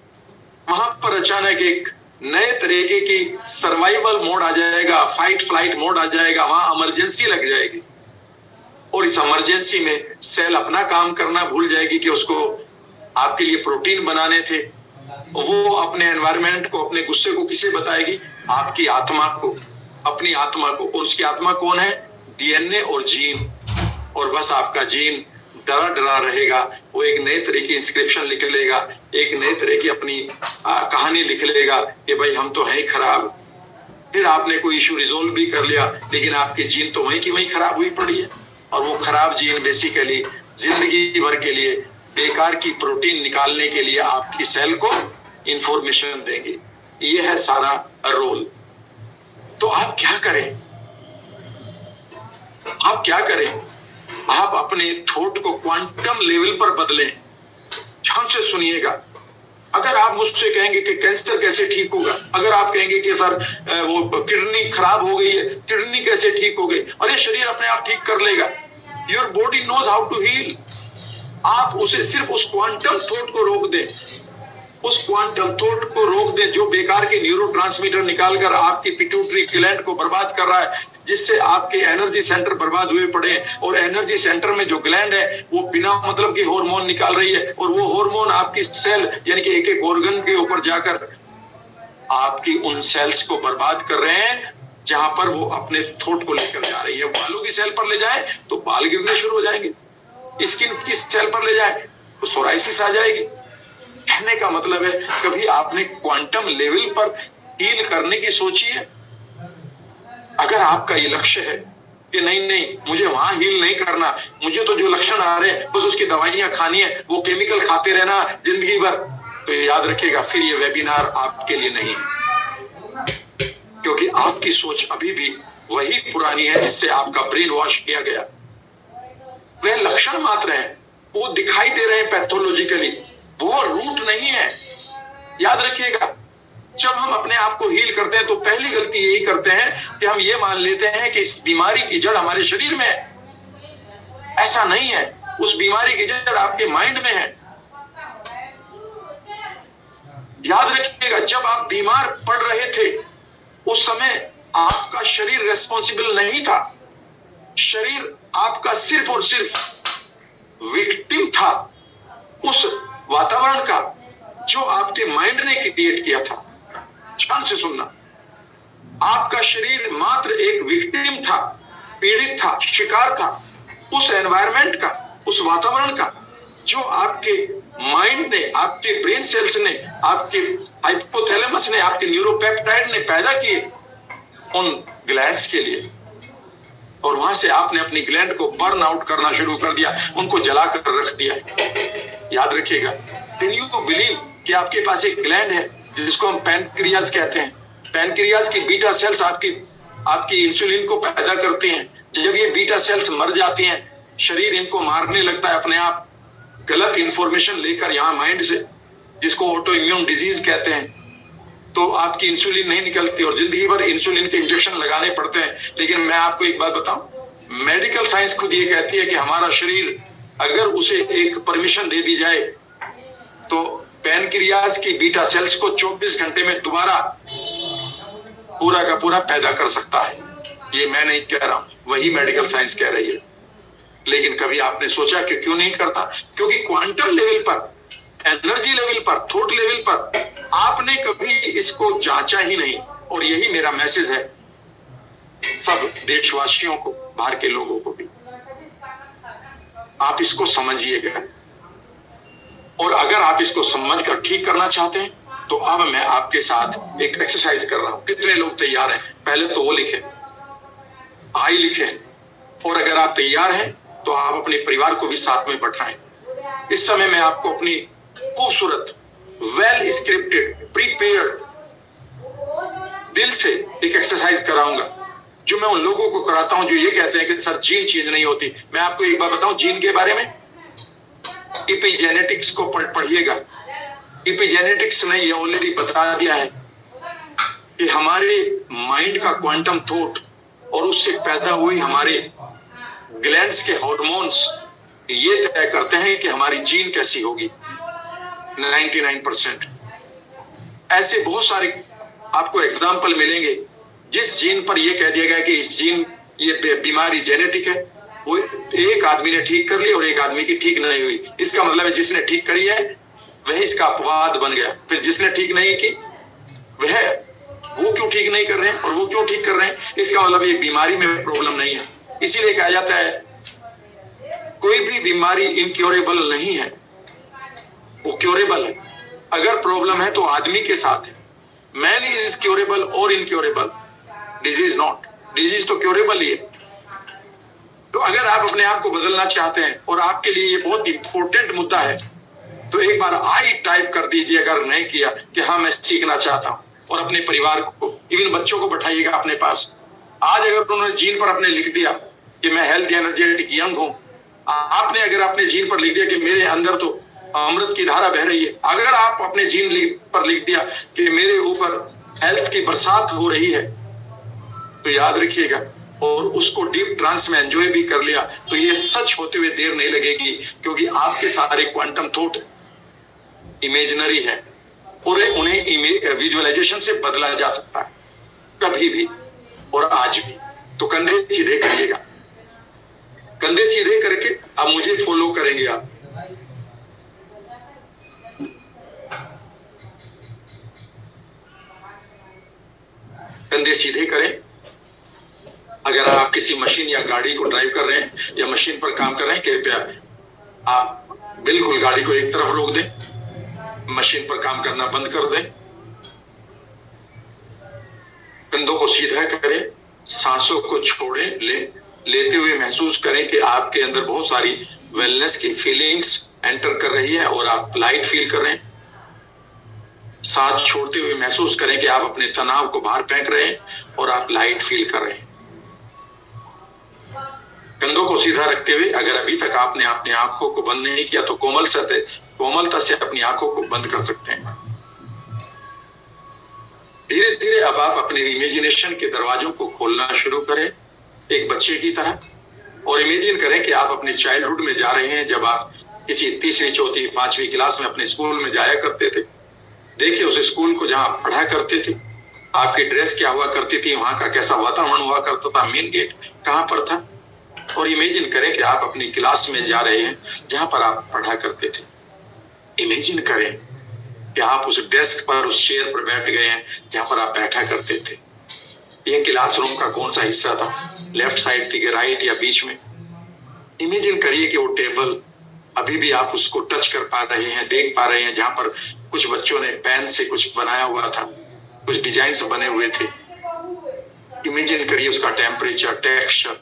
वहां पर अचानक एक नए तरीके की सर्वाइवल मोड आ जाएगा, फाइट फ्लाइट मोड आ जाएगा, वहां इमरजेंसी लग जाएगी। और इस इमरजेंसी में सेल अपना काम करना भूल जाएगी कि उसको आपके लिए प्रोटीन बनाने थे। वो अपने एनवायरनमेंट को, अपने गुस्से को किसे बताएगी? आपकी आत्मा को, अपनी आत्मा को। और उसकी आत्मा कौन है? डीएनए और जीन। और बस आपका जीन डरा डरा रहेगा, वो एक नए तरह की इंस्क्रिप्शन लिख लेगा, एक नए तरह की अपनी कहानी लिख लेगा कि भाई हम तो हैं खराब। फिर आपने कोई इशू रिजोल्व भी कर लिया, लेकिन आपकी जीन तो वहीं की वहीं खराब हुई पड़ी है। और वो खराब जीन बेसिकली जिंदगी भर के लिए बेकार की प्रोटीन निकालने के लिए आपकी सेल को इंफॉर्मेशन देंगे। ये है सारा रोल। तो आप क्या करें? आप क्या करें? आप अपने थॉट को क्वांटम लेवल पर बदलें। ध्यान से सुनिएगा। अगर आप मुझसे कहेंगे कि कैंसर कैसे ठीक होगा, अगर आप कहेंगे कि सर वो किडनी खराब हो गई है, किडनी कैसे ठीक हो गई? अरे शरीर अपने आप ठीक कर लेगा। Your body knows how to heal. आप उसे सिर्फ उस क्वांटम थॉट को रोक दें, उस क्वांटम थॉट को रोक दें जो बेकार के न्यूरोट्रांसमीटर निकालकर आपकी पिट्यूटरी ग्लैंड को बर्बाद कर रहा है, जिससे आपके एनर्जी सेंटर बर्बाद हुए पड़े हैं। और एनर्जी सेंटर में जो ग्लैंड है वो बिना मतलब के हार्मोन निकाल रही है, और वो हार्मोन आपकी सेल यानी कि एक एक ऑर्गन के ऊपर जाकर आपकी उन सेल्स को बर्बाद कर रहे हैं जहां पर वो अपने थॉट को लेकर जा रही है। बालों की सेल पर ले जाए तो बाल गिरने शुरू हो जाएंगे, स्किन की सेल पर ले जाए तो सोराइसिस आ जाएगी, कहने का मतलब है, कभी आपने क्वांटम लेवल पर हील करने की सोची है? अगर आपका ये लक्ष्य है कि नहीं मुझे वहां हील नहीं करना, मुझे तो जो लक्षण आ रहे हैं बस उसकी दवाइयां खानी है, वो केमिकल खाते रहना जिंदगी भर, तो याद रखिएगा फिर ये वेबिनार आपके लिए नहीं है, क्योंकि आपकी सोच अभी भी वही पुरानी है जिससे आपका ब्रेन वॉश किया गया। वह लक्षण मात्र हैं, वो दिखाई दे रहे हैं पैथोलॉजिकली, वो रूट नहीं है। याद रखिएगा, जब हम अपने आप को हील करते हैं तो पहली गलती यही करते हैं कि हम ये मान लेते हैं कि इस बीमारी की जड़ हमारे शरीर में है। ऐसा नहीं है, उस बीमारी की जड़ आपके माइंड में है। याद रखिएगा, जब आप बीमार पड़ रहे थे उस समय आपका शरीर रेस्पॉन्सिबल नहीं था। शरीर आपका सिर्फ और सिर्फ विक्टिम था उस वातावरण का जो आपके माइंड ने क्रिएट किया था। ध्यान से सुनना, आपका शरीर मात्र एक विक्टिम था, पीड़ित था, शिकार था उस एनवायरनमेंट का, उस वातावरण का जो आपके माइंड ने, आपके ब्रेन सेल्स ने, आपके हाइपोथैलेमस ने, आपके न्यूरोपेप्टाइड ने पैदा किए उन ग्लैंड्स के लिए। और वहां से आपने अपनी ग्लैंड को बर्न आउट करना शुरू कर दिया, उनको जलाकर रख दिया। याद रखिएगा, कैन यू बिलीव कि आपके पास एक ग्लैंड है जिसको हम पैनक्रियाज कहते हैं। पैनक्रियाज की बीटा सेल्स आपकी इंसुलिन को पैदा करती हैं। जब ये बीटा सेल्स मर जाती हैं, शरीर इनको मारने लगता है अपने आप, गलत इंफॉर्मेशन लेकर यहाँ माइंड से, जिसको ऑटो इम्यून डिजीज कहते हैं। तो आपकी इंसुलिन नहीं निकलती और जिंदगी भर इंसुलिन के इंजेक्शन लगाने पड़ते हैं। लेकिन मैं आपको एक बात बताऊं, मेडिकल साइंस खुद ये कहती है कि हमारा शरीर अगर उसे एक परमिशन दे दी जाए तो पैनक्रियाज की बीटा सेल्स को 24 घंटे में दोबारा पूरा का पूरा पैदा कर सकता है। ये मैं नहीं कह रहा हूं, वही मेडिकल साइंस कह रही है। लेकिन कभी आपने सोचा कि क्यों नहीं करता? क्योंकि क्वांटम लेवल पर, एनर्जी लेवल पर, थॉट लेवल पर आपने कभी इसको जांचा ही नहीं। और यही मेरा मैसेज है सब देशवासियों को, बाहर के लोगों को भी, आप इसको समझिएगा। और अगर आप इसको समझकर ठीक करना चाहते हैं तो अब मैं आपके साथ एक एक्सरसाइज कर रहा हूं। कितने लोग तैयार हैं? पहले तो वो लिखें, आई लिखें। और अगर आप तैयार हैं तो आप अपने परिवार को भी साथ में बैठाएं। इस समय मैं आपको अपनी खूबसूरत, वेल स्क्रिप्टेड, प्रीपेयर्ड, दिल से एक एक्सरसाइज कराऊंगा जो मैं उन लोगों को कराता हूं जो ये कहते हैं कि सर जीन चेंज नहीं होती। मैं आपको एक बात बताऊं जीन के बारे में, इपिजेनेटिक्स को पढ़िएगा। इपिजेनेटिक्स ने ये ऑलरेडी बता दिया है कि हमारे माइंड का क्वांटम थॉट और उससे पैदा हुई हमारे ग्लैंड्स के हार्मोन्स ये तय करते हैं कि हमारी जीन कैसी होगी। 99% ऐसे बहुत सारे आपको एग्जाम्पल मिलेंगे जिस जीन पर यह कह दिया गया कि इस जीन, ये बीमारी जेनेटिक है, वो एक आदमी ने ठीक कर ली और एक आदमी की ठीक नहीं हुई। इसका मतलब है जिसने ठीक करी है वह इसका अपवाद बन गया, फिर जिसने ठीक नहीं की वो क्यों ठीक नहीं कर रहे हैं और वो क्यों ठीक कर रहे हैं, इसका मतलब ये बीमारी में प्रॉब्लम नहीं है। इसीलिए कहा जाता है कोई भी बीमारी इनक्योरेबल नहीं है, वो क्योरेबल है। अगर प्रॉब्लम है तो आदमी के साथ है। मैन इज क्योरेबल और इनक्योरेबल, डिजीज नॉट। डिजीज तो क्योरेबल ही है। तो अगर आप अपने आप को बदलना चाहते हैं और आपके लिए ये बहुत इंपॉर्टेंट मुद्दा है तो एक बार आई टाइप कर दीजिए अगर नहीं किया कि हाँ मैं सीखना चाहता हूं। और अपने परिवार को, इवन बच्चों को बैठाइएगा अपने पास। आज अगर उन्होंने जीन पर अपने लिख दिया कि मैं हेल्थ एनर्जेटिक यंग हूं, आपने अगर अपने जीन पर लिख दिया कि मेरे अंदर तो अमृत की धारा बह रही है, अगर आप अपने जीन पर लिख दिया कि मेरे ऊपर हेल्थ की बरसात हो रही है, तो याद रखिएगा और उसको डीप ट्रांस में एंजॉय भी कर लिया तो ये सच होते हुए देर नहीं लगेगी। क्योंकि आपके सारे क्वांटम थॉट इमेजिनरी है और उन्हें विजुअलाइजेशन से बदला जा सकता है कभी भी और आज भी। तो कंधे सीधे करिएगा, कंधे सीधे करके अब मुझे फॉलो करेंगे आप। कंधे सीधे करें। अगर आप किसी मशीन या गाड़ी को ड्राइव कर रहे हैं या मशीन पर काम कर रहे हैं, कृपया आप बिल्कुल गाड़ी को एक तरफ रोक दें मशीन पर काम करना बंद कर दें, कंधों को सीधा करें, सांसों को छोड़ें, लेते हुए महसूस करें कि आपके अंदर बहुत सारी वेलनेस की फीलिंग्स एंटर कर रही है और आप लाइट फील कर रहे हैं। सांस छोड़ते हुए महसूस करें कि आप अपने तनाव को बाहर फेंक रहे हैं और आप लाइट फील कर रहे हैं। कंधों को सीधा रखते हुए, अगर अभी तक आपने अपनी आंखों को बंद नहीं किया तो कोमलता से अपनी आंखों को बंद कर सकते हैं। धीरे धीरे अब आप अपने इमेजिनेशन के दरवाजों को खोलना शुरू करें एक बच्चे की तरह, और इमेजिन करें कि आप अपने चाइल्डहुड में जा रहे हैं, जब आप किसी तीसरी, चौथी, पांचवी क्लास में अपने स्कूल में जाया करते थे। देखिए उस स्कूल को जहां आप पढ़ा करते थे, आपकी ड्रेस क्या हुआ करती थी, वहां का कैसा वातावरण हुआ करता था, मेन गेट कहां पर था, और इमेजिन करें कि आप अपनी क्लास में जा रहे हैं जहां पर आप पढ़ा करते थे। इमेजिन करें कि आप उस डेस्क पर, उस चेयर पर बैठ गए हैं जहां पर आप बैठा करते थे। यह क्लासरूम का कौन सा हिस्सा था, लेफ्ट साइड थी कि राइट या बीच में? इमेजिन करिए कि वो टेबल अभी भी आप उसको टच कर पा रहे हैं, देख पा रहे हैं, जहां पर कुछ बच्चों ने पेन से कुछ बनाया हुआ था, कुछ डिजाइन्स बने हुए थे। इमेजिन करिए उसका टेम्परेचर, टेक्सचर,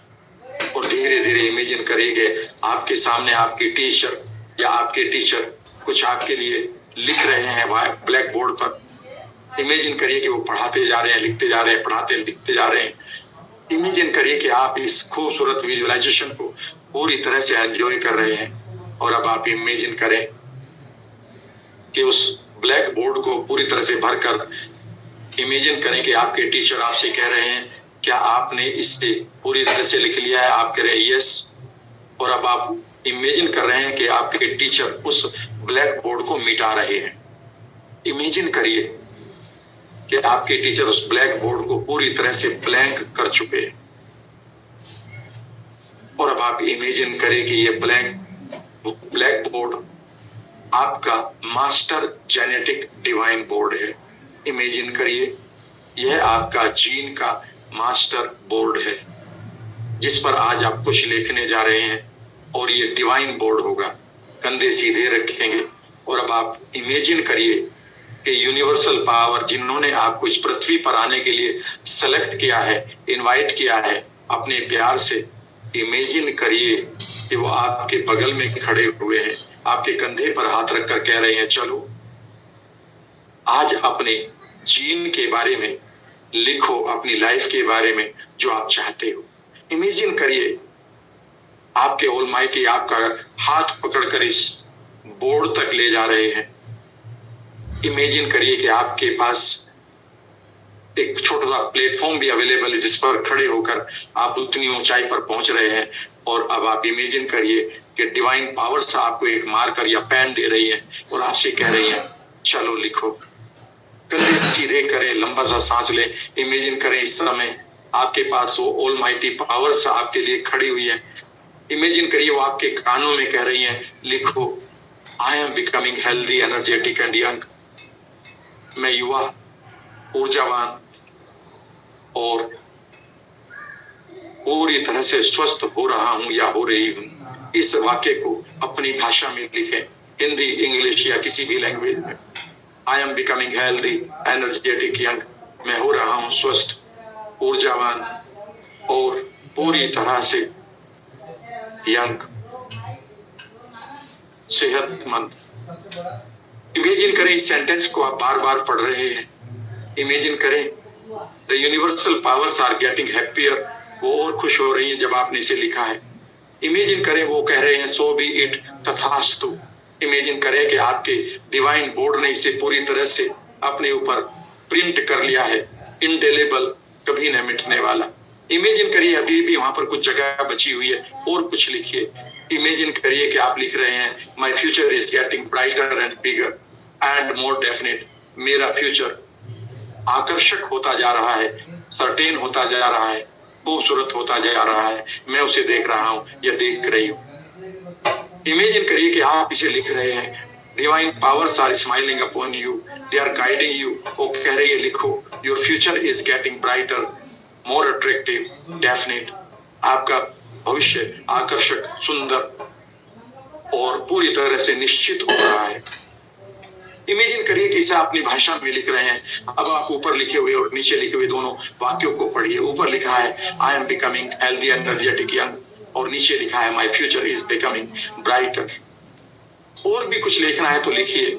और धीरे धीरे इमेजिन करिए आपके सामने आपकी टीचर या आपके टीचर कुछ आपके लिए लिख रहे हैं ब्लैक बोर्ड पर। इमेजिन करिए कि वो पढ़ाते जा रहे हैं, लिखते जा रहे हैं, पढ़ाते लिखते जा रहे हैं। इमेजिन करिए कि आप इस खूबसूरत विजुअलाइजेशन को पूरी तरह से एंजॉय कर रहे हैं, और अब आप इमेजिन करें कि उस ब्लैक बोर्ड को पूरी तरह से भरकर इमेजिन करें कि आपके टीचर आपसे कह रहे हैं, क्या आपने इसे पूरी तरह से लिख लिया है? आप कह रहे हैं यस, और अब आप इमेजिन कर रहे हैं कि आपके टीचर उस ब्लैक बोर्ड को मिटा रहे हैं। इमेजिन करिए कि आपके टीचर उस ब्लैक बोर्ड को पूरी तरह से ब्लैंक कर चुके हैं, और अब आप इमेजिन करें कि ये ब्लैक बोर्ड आपका मास्टर जेनेटिक डिवाइन बोर्ड है। इमेजिन करिए यह आपका जीन का मास्टर बोर्ड है, जिस पर आज आप कुछ लिखने जा रहे हैं, और ये डिवाइन बोर्ड होगा। कंधे सीधे रखेंगे, और अब आप इमेजिन करिए कि यूनिवर्सल पावर जिन्होंने आपको इस पृथ्वी पर आने के लिए सेलेक्ट किया है, इनवाइट किया है अपने प्यार से, इमेजिन करिए कि वो आपके बगल में खड़े हुए हैं, आपके कंधे पर हाथ रखकर कह रहे हैं, चलो आज अपने जीन के बारे में लिखो, अपनी लाइफ के बारे में जो आप चाहते हो। इमेजिन करिए आपके ऑलमाइटी आपका हाथ पकड़कर इस बोर्ड तक ले जा रहे हैं। इमेजिन करिए कि आपके पास एक छोटा सा प्लेटफॉर्म भी अवेलेबल है, जिस पर खड़े होकर आप उतनी ऊंचाई पर पहुंच रहे हैं, और अब आप इमेजिन करिए कि डिवाइन पावर्स आपको एक मार्कर या पेन दे रही है, और आपसे कह रही है, चलो लिखो। कंधे सीधे करें, लंबा सा सांस लें। इमेजिन करें इस समय आपके पास वो ऑलमाइटी पावर्स आपके लिए खड़ी हुई है। इमेजिन करिए वो आपके कानों में कह रही हैं, लिखो, आई am becoming healthy, energetic and young. मैं युवा, ऊर्जावान और पूरी तरह से स्वस्थ हो रहा हूं या हो रही हूं। इस वाक्य को अपनी भाषा में लिखें, हिंदी, इंग्लिश या किसी भी लैंग्वेज में। आई am becoming healthy, energetic, young. मैं हो रहा हूं स्वस्थ, ऊर्जावान और पूरी तरह से यंग, सेहतमंद। इमेजिन करें इस सेंटेंस को आप बार बार पढ़ रहे हैं। इमेजिन करें the universal powers are getting happier, वो और खुश हो रही हैं जब आपने इसे लिखा है। इमेजिन करें वो कह रहे हैं, सो बी इट, तथास्तु। इमेजिन करें कि आपके डिवाइन बोर्ड ने इसे पूरी तरह से अपने ऊपर प्रिंट कर लिया है, इंडेलेबल, कभी न मिटने वाला। इमेजिन करिए अभी भी वहां पर कुछ जगह बची हुई है, और कुछ लिखिए। इमेजिन करिए कि आप लिख रहे हैं, my future is getting brighter and bigger and more definite. मेरा फ्यूचर आकर्षक होता जा रहा है, सर्टेन होता जा रहा है, खूबसूरत होता जा रहा है। मैं उसे देख रहा हूं या देख रही हूं। इमेजिन करिए कि आप इसे लिख रहे हैं, divine powers are smiling upon you, they are guiding you. वो कह रही है, लिखो, your future is getting brighter, more attractive, definite. आपका भविष्य आकर्षक, सुंदर और पूरी तरह से निश्चित हो रहा है। इमेजिन करिए कि इसे अपनी भाषा में लिख रहे हैं। अब आप ऊपर लिखे हुए और नीचे लिखे हुए दोनों वाक्यों को पढ़िए। ऊपर लिखा है I am becoming healthy energetic young, और नीचे लिखा है my future is becoming brighter. और भी कुछ लिखना है तो लिखिए।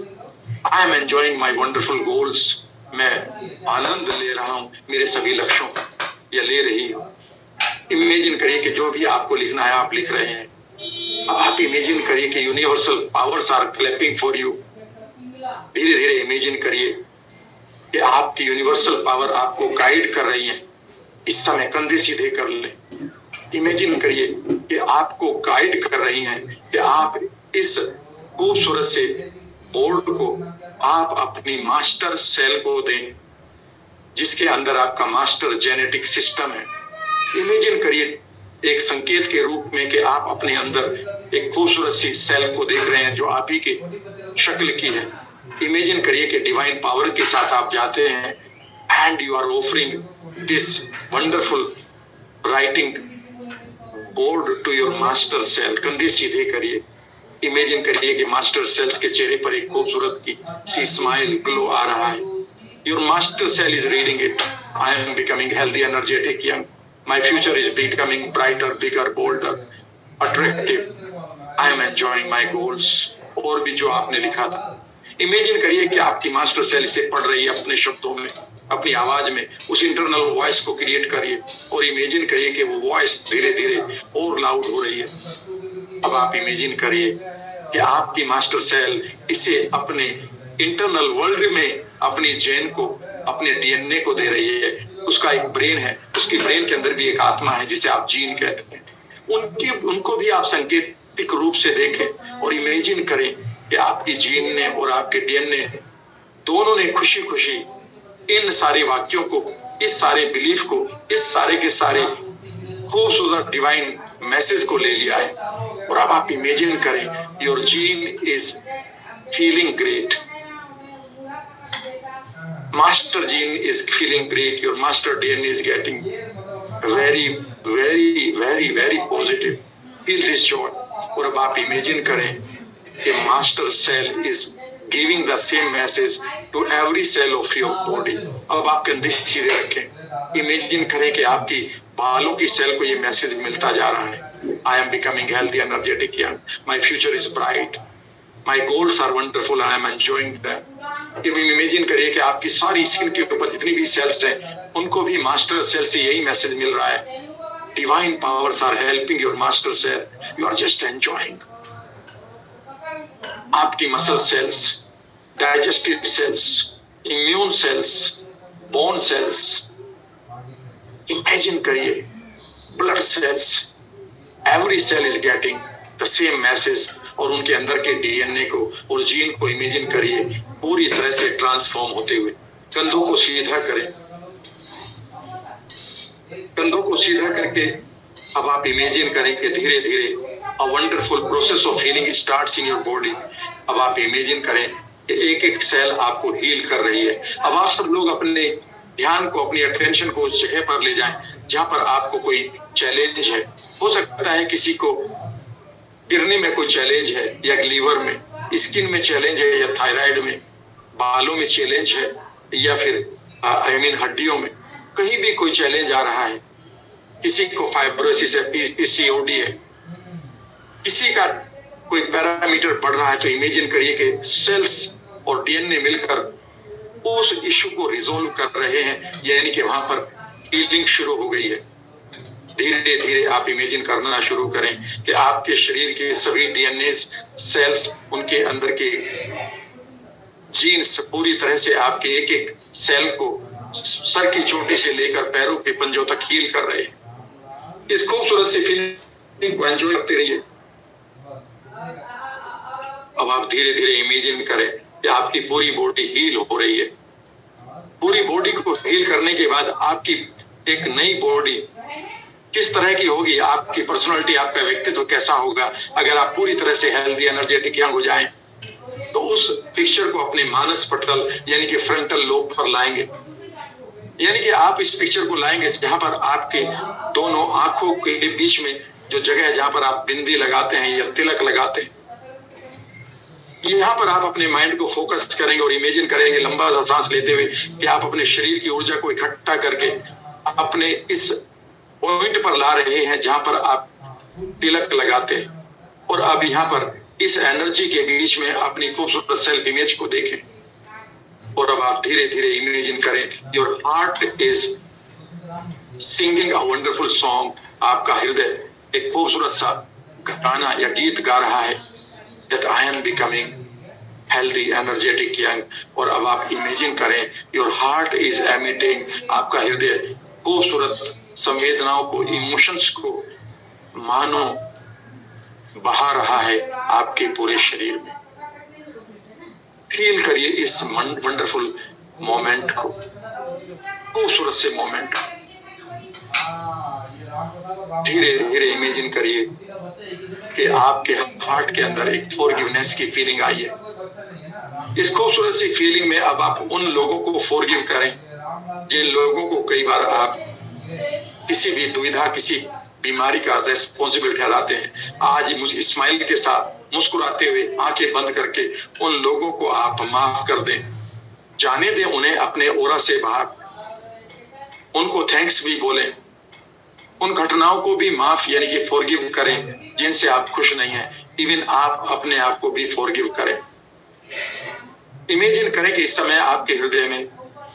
I am enjoying my wonderful goals, मैं आनंद ले रहा हूं मेरे सभी लक्ष्यों का, या ले रही हूं। इमेजिन करिए कि जो भी आपको लिखना है आप लिख रहे हैं। अब आप इमेजिन करिए कि universal powers are clapping for you. धीरे धीरे इमेजिन करिए कि आपकी यूनिवर्सल पावर आपको गाइड कर रही है। इस समय कंधे सीधे कर ले। इमेजिन करिए कि आपको गाइड कर रही हैं कि आप इस खूबसूरत से बोर्ड को आप अपनी मास्टर सेल को दें, जिसके अंदर आपका मास्टर जेनेटिक सिस्टम है। इमेजिन करिए एक संकेत के रूप में कि आप अपने अंदर एक खूबसूरत सी सेल को देख रहे हैं जो आप ही के शक्ल की है। इमेजिन करिए कि डिवाइन पावर के साथ आप जाते हैं and you are offering this wonderful writing board to your master cell. कंधे सीधे करिए। इमेजिन करिए कि मास्टर सेल्स के चेहरे पर एक खूबसूरत की सी स्माइल ग्लो आ रहा है। Your master cell is reading it. I am becoming healthy energetic young, my future is becoming brighter bigger bolder attractive, I am enjoying my goals. और भी जो आपने लिखा था। इमेजिन करिए कि आपकी मास्टर सेल इसे पढ़ रही है अपने शब्दों में, अपनी आवाज में। उस इंटरनल वॉइस को क्रिएट करिए और इमेजिन करिए कि वो वॉइस धीरे धीरे और लाउड हो रही है। अब आप इमेजिन करिए कि आपकी मास्टर सेल इसे अपने इंटरनल वर्ल्ड में अपनी जेन को, अपने डीएनए को दे रही है। उसका एक ब्रेन है, उसकी ब्रेन के अंदर भी एक आत्मा है जिसे आप जीन कहते हैं। उनको भी आप सांकेतिक रूप से देखें और इमेजिन करें कि आपकी जीन ने और आपके डीएनए दोनों ने खुशी खुशी इन सारे वाक्यों को, इस सारे बिलीफ को, इस सारे के सारे खूबसूरत डिवाइन मैसेज को ले लिया है। और अब आप इमेजिन करें your gene is feeling great, master gene is feeling great, your master DNA is getting very very very very positive, feel this joy. और अब आप इमेजिन करें कि master cell is giving the same message to every cell of your body. अब आप कंधे सीधे रखें। इमेजिन करें कि आपकी बालों की सेल को ये मैसेज मिलता जा रहा है। I am becoming healthy energetic young, my future is bright, my goals are wonderful, I am enjoying them. Imagine करिए कि आपकी सारी स्किन के ऊपर जितनी भी सेल्स हैं उनको भी मास्टर सेल से यही मैसेज मिल रहा है। Divine powers are helping your master cell, you are just enjoying. आपकी muscle cells, digestive cells, immune cells, bone cells, imagine करिए blood cells, every cell is getting the same message. और उनके अंदर के डीएनए को और जीन को imagine करिए पूरी तरह से ट्रांसफॉर्म होते हुए। कंधों को सीधा करें। कंधों को सीधा करके अब आप इमेजिन करें कि धीरे धीरे a wonderful process of healing starts in your body. अब आप इमेजिन करें कि एक एक सेल आपको हील कर रही है। अब आप सब लोग अपने ध्यान को, अपनी अटेंशन को उस जगह पर ले जाएं जहां पर आपको कोई चैलेंज है। हो सकता है किसी को किडनी में कोई चैलेंज है, या लीवर में, स्किन में चैलेंज है, या थायराइड में, बालों में चैलेंज है, या फिर हड्डियों में कहीं भी कोई चैलेंज आ रहा है। किसी को फाइब्रोसिस है, पीसीओडी है, किसी का कोई पैरामीटर बढ़ रहा है, तो इमेजिन करिए कि सेल्स और डीएनए मिलकर उस इश्यू को रिजोल्व कर रहे हैं, यानी कि वहां पर हीलिंग शुरू हो गई है। धीरे धीरे आप इमेजिन करना शुरू करें कि आपके शरीर के सभी डीएनए सेल्स, उनके अंदर के जीन्स पूरी तरह से आपके एक एक सेल को सर की चोटी से लेकर पैरों के पंजों तक हील कर रहे हैं। इस खूबसूरत सी फीलिंग को एंजॉय करते रहिए। अब आप धीरे धीरे इमेजिन करें कि आपकी पूरी बॉडी हील हो रही है। पूरी बॉडी को हील करने के बाद आपकी एक नई बॉडी किस तरह की होगी, आपकी पर्सनालिटी, आपका व्यक्तित्व कैसा होगा अगर आप पूरी तरह से हेल्दी एनर्जेटिक यंग हो जाएं। तो उस पिक्चर को अपने मानस पटल यानी कि फ्रंटल लोब पर लाएंगे। यानी कि आप इस पिक्चर को लाएंगे जहां पर आपके दोनों आंखों के बीच में जो जगह है जहां पर आप बिंदी लगाते हैं या तिलक लगाते हैं, यहाँ पर आप अपने माइंड को फोकस करेंगे और इमेजिन करेंगे लंबा सा सांस लेते हुए कि आप अपने शरीर की ऊर्जा को इकट्ठा करके अपने इस पॉइंट पर ला रहे हैं जहां पर आप तिलक लगाते हैं। और अब यहाँ पर इस एनर्जी के बीच में अपनी खूबसूरत सेल्फ इमेज को देखें और अब आप धीरे धीरे इमेजिन करें your heart is singing a wonderful song. आपका हृदय एक खूबसूरत सा गाना या गीत गा रहा है that I am becoming healthy, energetic, young। और अब आप इमेजिन करें your heart is emitting, आपका हृदय खूबसूरत संवेदनाओं को, इमोशंस को मानो बहा रहा है आपके पूरे शरीर में। फील करिए इस वंडरफुल मोमेंट को, खूबसूरत से मोमेंट। धीरे धीरे इमेजिन करिए कि आपके हार्ट के अंदर एक फॉरगिवनेस की फीलिंग आई है। इस खूबसूरत सी फीलिंग में अब आप उन लोगों को फॉरगिव करें जिन लोगों को कई बार आप किसी भी दुविधा, किसी बीमारी का रेस्पॉन्सिबल ठहराते हैं। आज मुझे स्माइल के साथ मुस्कुराते हुए आंखें बंद करके उन लोगों को आप माफ कर दें, जाने दें उन्हें अपने ओरा से बाहर, उनको थैंक्स भी बोलें, उन घटनाओं को भी माफ यानी कि फॉरगिव करें जिनसे आप खुश नहीं हैं। इवन आप अपने आप को भी फॉरगिव करें। इमेजिन करें कि इस समय आपके हृदय में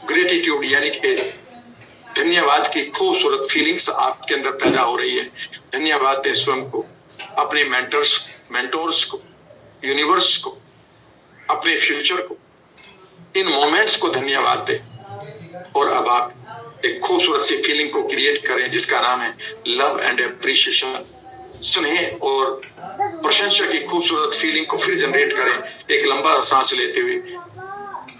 ग्रेटिट्यूड यानी कि धन्यवाद की खूबसूरत फीलिंग्स आपके अंदर पैदा हो रही है। धन्यवाद दें स्वयं को, अपने मेंटोर्स को, यूनिवर्स को, अपने फ्यूचर को, इन मोमेंट्स को धन्यवाद दें। और अब आप एक खूबसूरत सी फीलिंग को क्रिएट करें जिसका नाम है लव एंड एप्रिशिएशन। सुनें और प्रशंसा की खूबसूरत फीलिंग को फिर जनरेट करें। एक लंबा सांस लेते हुए,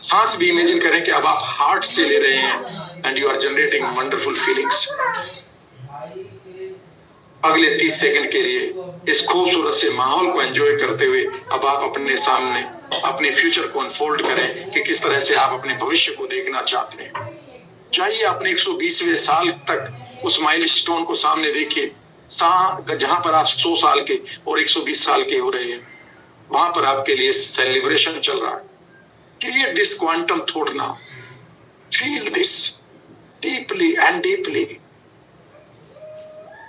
सांस भी इमेजिन करें कि अब आप हार्ट से ले रहे हैं and you are generating wonderful feelings. अगले 30 सेकंड के लिए इस खूबसूरत से माहौल को एंजॉय करते हुए अब आप अपने सामने अपने फ्यूचर को अनफोल्ड करें कि किस तरह से आप अपने भविष्य को देखना चाहते हैं। चाहिए अपने 120वें साल तक उस माइलस्टोन को सामने देखिए, जहां पर आप 100 साल के और 120 साल के हो रहे हैं, वहां पर आपके लिए सेलिब्रेशन चल रहा है। Create this quantum thought now, feel this deeply and deeply.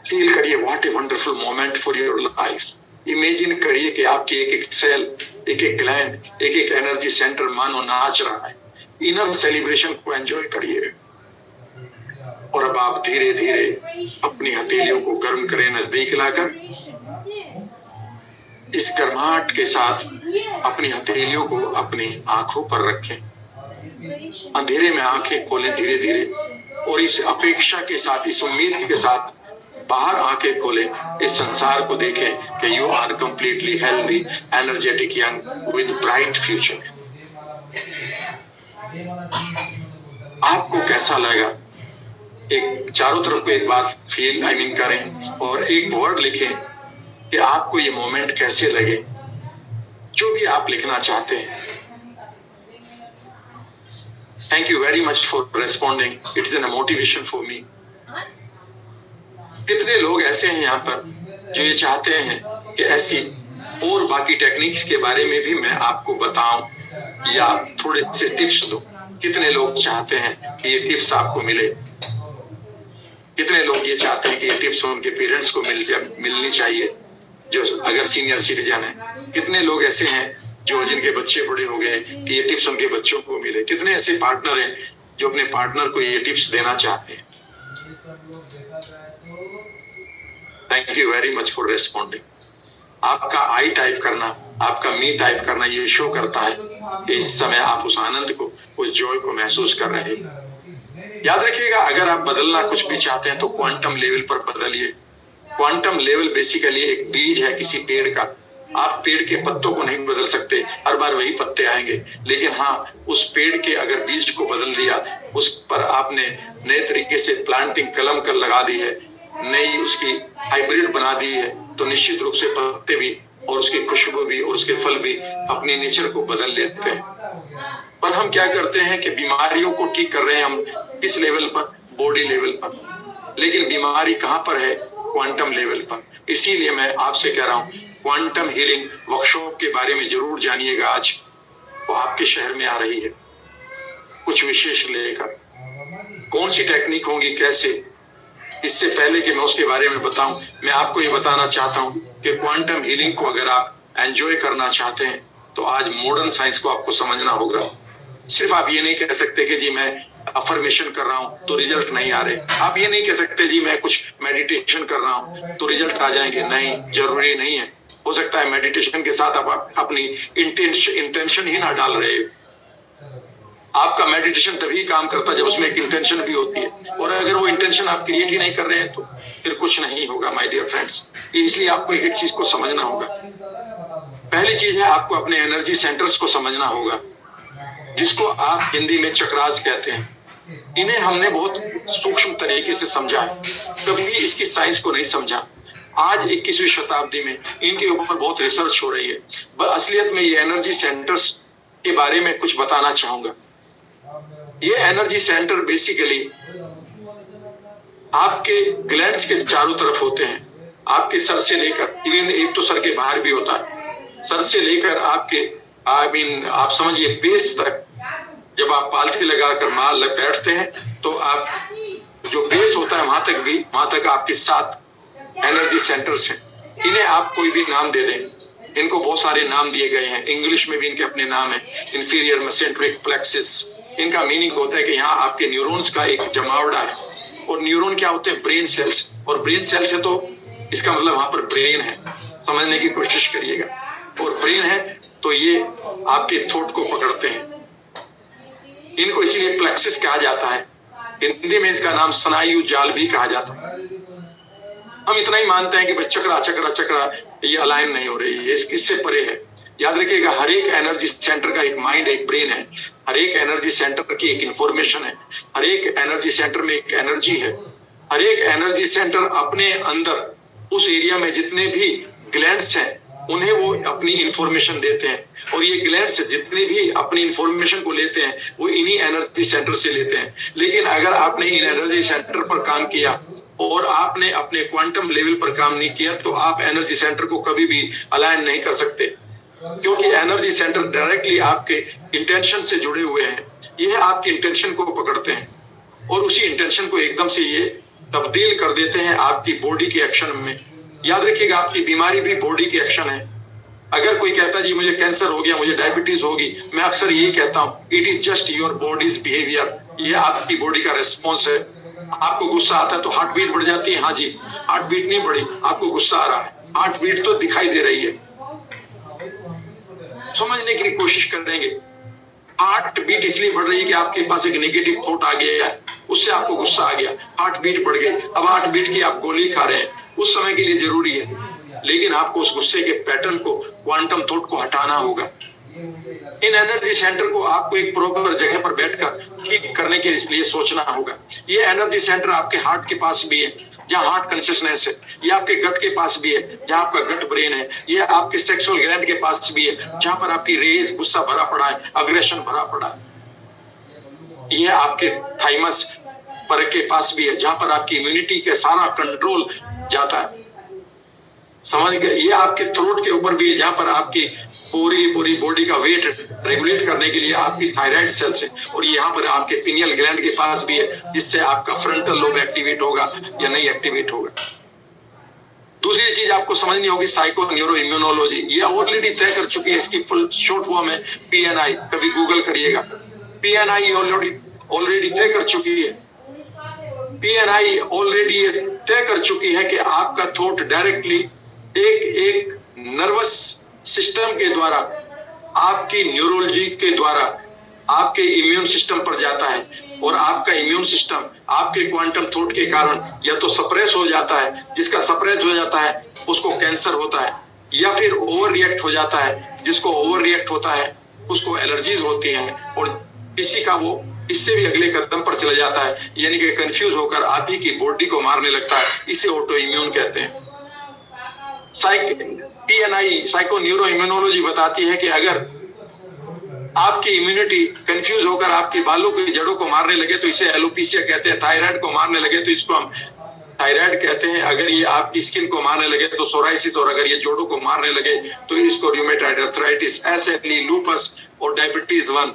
Feel करिए what a wonderful moment for your life. Imagine करिए कि आपकी एक एक सेल, एक एक ग्लैंड, एक एक एनर्जी सेंटर मानो नाच रहा है। इनर सेलिब्रेशन को एंजॉय करिए। और अब आप धीरे धीरे अपनी हथेलियों को गर्म करें, नजदीक लाकर इस गर्माहट के साथ अपनी हथेलियों को अपनी आंखों पर रखें। अंधेरे में आंखें खोलें धीरे धीरे और इस अपेक्षा के साथ, इस उम्मीद के साथ बाहर आंखें खोलें, इस संसार को देखें कि you are completely healthy, energetic, young with bright future. आपको कैसा लगा? एक चारों तरफ को एक बार फील करें और एक वर्ड लिखें कि आपको ये मोमेंट कैसे लगे, जो भी आप लिखना चाहते हैं। Thank you very much for responding, it is an motivation for me. कितने लोग ऐसे हैं यहाँ पर जो ये चाहते हैं कि ऐसी और बाकी टेक्निक्स के बारे में भी मैं आपको बताऊं या थोड़े से टिप्स दूं? कितने लोग चाहते हैं कि ये टिप्स आपको मिले? कितने लोग ये चाहते हैं कि ये टिप्स उनके पेरेंट्स को मिलनी चाहिए जो अगर सीनियर सिटीजन है? कितने लोग ऐसे हैं जो जिनके बच्चे बड़े हो गए कि ये टिप्स उनके बच्चों को मिले? कितने ऐसे पार्टनर हैं जो अपने पार्टनर को ये टिप्स देना चाहते हैं? Thank you very much for responding. आपका आई टाइप करना, आपका मी टाइप करना ये शो करता है कि इस समय आप उस आनंद को, उस जॉय को महसूस कर रहे हैं। याद रखिएगा, अगर आप बदलना कुछ भी चाहते हैं तो क्वांटम लेवल पर बदलिए। क्वांटम लेवल बेसिकली एक बीज है किसी पेड़ का। आप पेड़ के पत्तों को नहीं बदल सकते, हर बार वही पत्ते आएंगे, लेकिन हाँ, उस पेड़ के अगर बीज को बदल दिया, उस पर आपने नए तरीके से प्लांटिंग कलम कर लगा दी है, नई उसकी हाइब्रिड बना दी है, तो निश्चित रूप से पत्ते भी और उसकी खुशबू भी और उसके फल भी अपने नेचर को बदल लेते हैं। पर हम क्या करते हैं कि बीमारियों को ठीक कर रहे हैं हम किस लेवल पर? बॉडी लेवल पर। लेकिन बीमारी कहां पर है? क्वांटम लेवल पर। इसीलिए मैं आपसे कह रहा हूं, क्वांटम हीलिंग वर्कशॉप के बारे में जरूर जानिएगा। आज वो आपके शहर में आ रही है, कुछ विशेष लेकर। कौन सी टेक्निक होंगी, कैसे, इससे पहले कि मैं उसके बारे में बताऊं, मैं आपको ये बताना चाहता हूं कि क्वांटम हीलिंग को अगर आप एंजॉय करना चाहते हैं तो आज मॉडर्न साइंस को आपको समझना होगा। सिर्फ आप ये नहीं कह सकते कि जी मैं अफर्मेशन कर रहा हूं तो रिजल्ट नहीं आ रहे। आप ये नहीं कह सकते जी मैं कुछ मेडिटेशन कर रहा हूं तो रिजल्ट आ जाएंगे। नहीं, जरूरी नहीं है। हो सकता है मेडिटेशन के साथ आप अपनी इंटेंशन ही ना डाल रहे हो। आपका मेडिटेशन तभी काम करता है जब उसमें एक इंटेंशन भी होती है, और अगर वो इंटेंशन आप क्रिएट ही नहीं कर रहे हैं तो फिर कुछ नहीं होगा माय डियर फ्रेंड्स। इसलिए आपको एक चीज को समझना होगा। पहली चीज है आपको अपने एनर्जी सेंटर्स को समझना होगा, जिसको आप हिंदी में चक्रास कहते हैं। इन्हें हमने बहुत सूक्ष्म तरीके से समझा है, कभी इसकी साइंस को नहीं समझा। आज 21वीं शताब्दी में इनके ऊपर बहुत रिसर्च हो रही है। असलियत में ये एनर्जी सेंटर्स के बारे में कुछ बताना चाहूंगा। ये एनर्जी सेंटर बेसिकली आपके ग्लैंड्स के चारों तरफ होते हैं। आपके सर से लेकर, इवन एक तो सर के बाहर भी होता है, सर से लेकर आपके आप समझिए बेस तक। जब आप पालथी लगाकर माल बैठते हैं तो आप जो बेस होता है वहां तक आपके 7 एनर्जी सेंटर्स हैं। इन्हें आप कोई भी नाम दे दें, इनको बहुत सारे नाम दिए गए हैं। इंग्लिश में भी इनके अपने नाम है। इंफीरियर मेसेंट्रिक प्लेक्सिस, इनका मीनिंग होता है कि यहाँ आपके न्यूरॉन्स का एक जमावड़ा है। और न्यूरॉन क्या होते हैं? Brain cells. और ब्रेन सेल्स है तो इसका मतलब वहां पर ब्रेन है, समझने की कोशिश करिएगा। और ब्रेन है तो ये आपके थॉट को पकड़ते हैं। इनको इसीलिए प्लेक्सिस कहा जाता है। हिंदी में इसका नाम स्नायु जाल भी कहा जाता है। हम इतना ही मानते हैं कि भाई चक्रा चक्रा चक्रा ये अलाइन नहीं हो रही है, इससे परे है। याद रखिएगा, हर एक एनर्जी सेंटर का एक माइंड, एक ब्रेन है। हर एक एनर्जी सेंटर की एक इंफॉर्मेशन है। हर एक एनर्जी सेंटर में एक एनर्जी है। हर एक एनर्जी सेंटर अपने अंदर उस एरिया में जितने भी ग्लैंड्स हैं उन्हें वो अपनी इंफॉर्मेशन देते हैं। और ये ग्लैंड्स जितने भी अपनी इंफॉर्मेशन को लेते हैं वो इन्हीं एनर्जी सेंटर से लेते हैं। लेकिन अगर आपने इन एनर्जी सेंटर पर काम किया और आपने अपने क्वांटम लेवल पर काम नहीं किया तो आप एनर्जी सेंटर को कभी भी अलाइन नहीं कर सकते, क्योंकि एनर्जी सेंटर डायरेक्टली आपके इंटेंशन से जुड़े हुए हैं। ये आपकी इंटेंशन को पकड़ते हैं और उसी इंटेंशन को एकदम से ये तब्दील कर देते हैं आपकी बॉडी के एक्शन में। याद रखिएगा, आपकी बीमारी भी बॉडी की एक्शन है। अगर कोई कहता है जी मुझे कैंसर हो गया, मुझे डायबिटीज होगी, मैं अक्सर यही कहता हूँ, it is just your bodies behaviour. ये आपकी बॉडी का रेस्पॉन्स है। आपको गुस्सा आता है तो हार्ट बीट बढ़ जाती है। हाँ जी, हार्ट बीट नहीं बढ़ी, आपको गुस्सा आ रहा है, हार्ट बीट तो दिखाई दे रही है। समझने की कोशिश करेंगे। हार्ट बीट इसलिए बढ़ रही है कि आपके पास एक नेगेटिव थॉट आ गया है, उससे आपको गुस्सा आ गया, हार्ट बीट बढ़ गई। अब हार्ट बीट की आप गोली खा रहे हैं, उस समय के लिए जरूरी है, लेकिन आपको उस गुस्से के पैटर्न को, क्वांटम थॉट को हटाना होगा। इन एनर्जी सेंटर को आपको एक प्रॉपर जगह पर बैठकर ठीक करने के लिए सोचना होगा। ये एनर्जी सेंटर आपके हार्ट के पास भी है, जहाँ हार्ट कॉन्शियसनेस है। ये आपके गट के पास भी है, जहाँ आपका गट ब्रेन है। ये आपके सेक्सुअल ग्लैंड के पास भी है, जहाँ पर आपकी रेज, गुस्सा भरा पड़ा है, अग्रेशन भरा पड़ा है। ये आपके थाइमस पर के पास भी है, जहाँ पर आपकी इम्यूनिटी का सारा कंट्रोल जाता है। समझ गए? ये आपके थ्रोट के ऊपर भी है, जहाँ पर आपकी पूरी बॉडी का वेट रेगुलेट करने के लिए आपकी थायराइड सेल्स है। और यहाँ पर आपके पिनियल ग्लैंड के पास भी है, जिससे आपका फ्रंटल लोब एक्टिवेट होगा या नहीं एक्टिवेट होगा। दूसरी चीज आपको समझनी होगी, साइको न्यूरो इम्यूनोलॉजी। ये ऑलरेडी तय कर चुकी है, इसकी फुल शॉर्ट फॉर्म है PNI। कभी गूगल करिएगा, PNI ऑलरेडी तय कर चुकी है। PNI ऑलरेडी तय कर चुकी है कि आपका थॉट डायरेक्टली एक नर्वस सिस्टम के द्वारा, आपकी न्यूरोलॉजी के द्वारा आपके इम्यून सिस्टम पर जाता है। और आपका इम्यून सिस्टम आपके क्वांटम थॉट के कारण या तो सप्रेस हो जाता है, जिसका सप्रेस हो जाता है उसको कैंसर होता है, या फिर ओवर रिएक्ट हो जाता है, जिसको ओवर रिएक्ट होता है उसको एलर्जीज होती हैं। और किसी का वो इससे भी अगले कदम पर चला जाता है, यानी कि कंफ्यूज होकर आप ही की बॉडी को मारने लगता है। इसे ऑटो इम्यून कहते हैं। PNI साइको न्यूरो इम्यूनोलॉजी बताती है कि अगर आपकी इम्यूनिटी कंफ्यूज होकर आपके बालों की जड़ों को मारने लगे तो इसे एलोपेशिया कहते हैं। थायराइड को मारने लगे तो इसको हम थायराइड कहते हैं, अगर ये आपकी स्किन को मारने लगे तो सोराइसिस, और अगर ये जोड़ों को मारने लगे तो इसको रूमेटॉइड अर्थराइटिस, एसएलई, लूपस और डायबिटीज 1,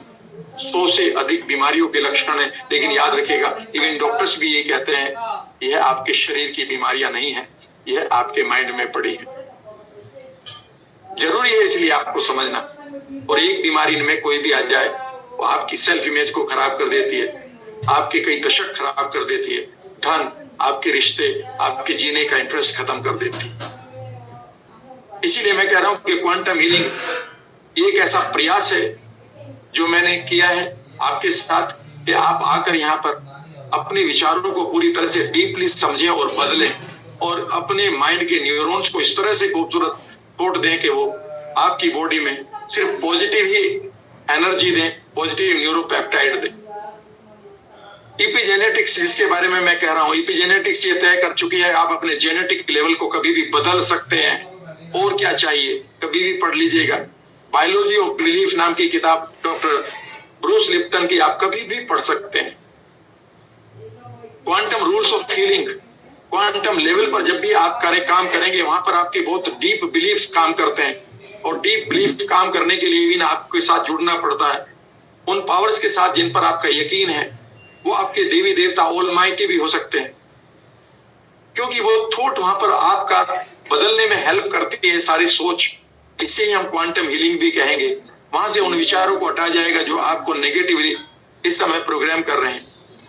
100 से अधिक बीमारियों के लक्षण है। लेकिन याद रखिएगा, इवन डॉक्टर्स भी ये कहते हैं यह आपके शरीर की बीमारियां नहीं है, यह आपके माइंड में पड़ी है। जरूरी है इसलिए आपको समझना। और एक बीमारी में कोई भी आ जाए वो आपकी सेल्फ इमेज को खराब कर देती है, आपके कई दशक खराब कर देती है, धन, आपके रिश्ते, आपके जीने का इंटरेस्ट खत्म कर देती है। इसीलिए मैं कह रहा हूं कि क्वांटम हीलिंग एक ऐसा प्रयास है जो मैंने किया है आपके साथ, कि आप आकर यहाँ पर अपने विचारों को पूरी तरह से डीपली समझें और बदलें, और अपने माइंड के न्यूरॉन्स को इस तरह से खूबसूरत कोट दें कि वो आपकी बॉडी में सिर्फ पॉजिटिव ही एनर्जी दें, पॉजिटिव न्यूरोपेप्टाइड दें। इपिजेनेटिक्स जिसके बारे में मैं कह रहा हूं, इपिजेनेटिक्स ये तय कर चुकी है आप अपने जेनेटिक लेवल को कभी भी बदल सकते हैं। और क्या चाहिए, कभी भी पढ़ लीजिएगा। बायोलॉजी ऑफ बिलीफ नाम की किताब डॉक्टर ब्रूस लिप्टन की आप कभी भी पढ़ सकते हैं। Quantum rules of feeling, quantum level पर जब भी आप काम करेंगे वहां पर आपके बहुत डीप बिलीफ काम करते हैं, और डीप बिलीफ काम करने के लिए भी आपके साथ जुड़ना पड़ता है उन पावर्स के साथ जिन पर आपका यकीन है। वो आपके देवी देवता ऑलमाइटी भी हो सकते हैं, क्योंकि वो थॉट वहां पर आपका बदलने में हेल्प करती है, सारी सोच। इसे ही हम क्वांटम हीलिंग भी कहेंगे। वहां से उन विचारों को हटाया जाएगा जो आपको नेगेटिवली इस समय प्रोग्राम कर रहे हैं।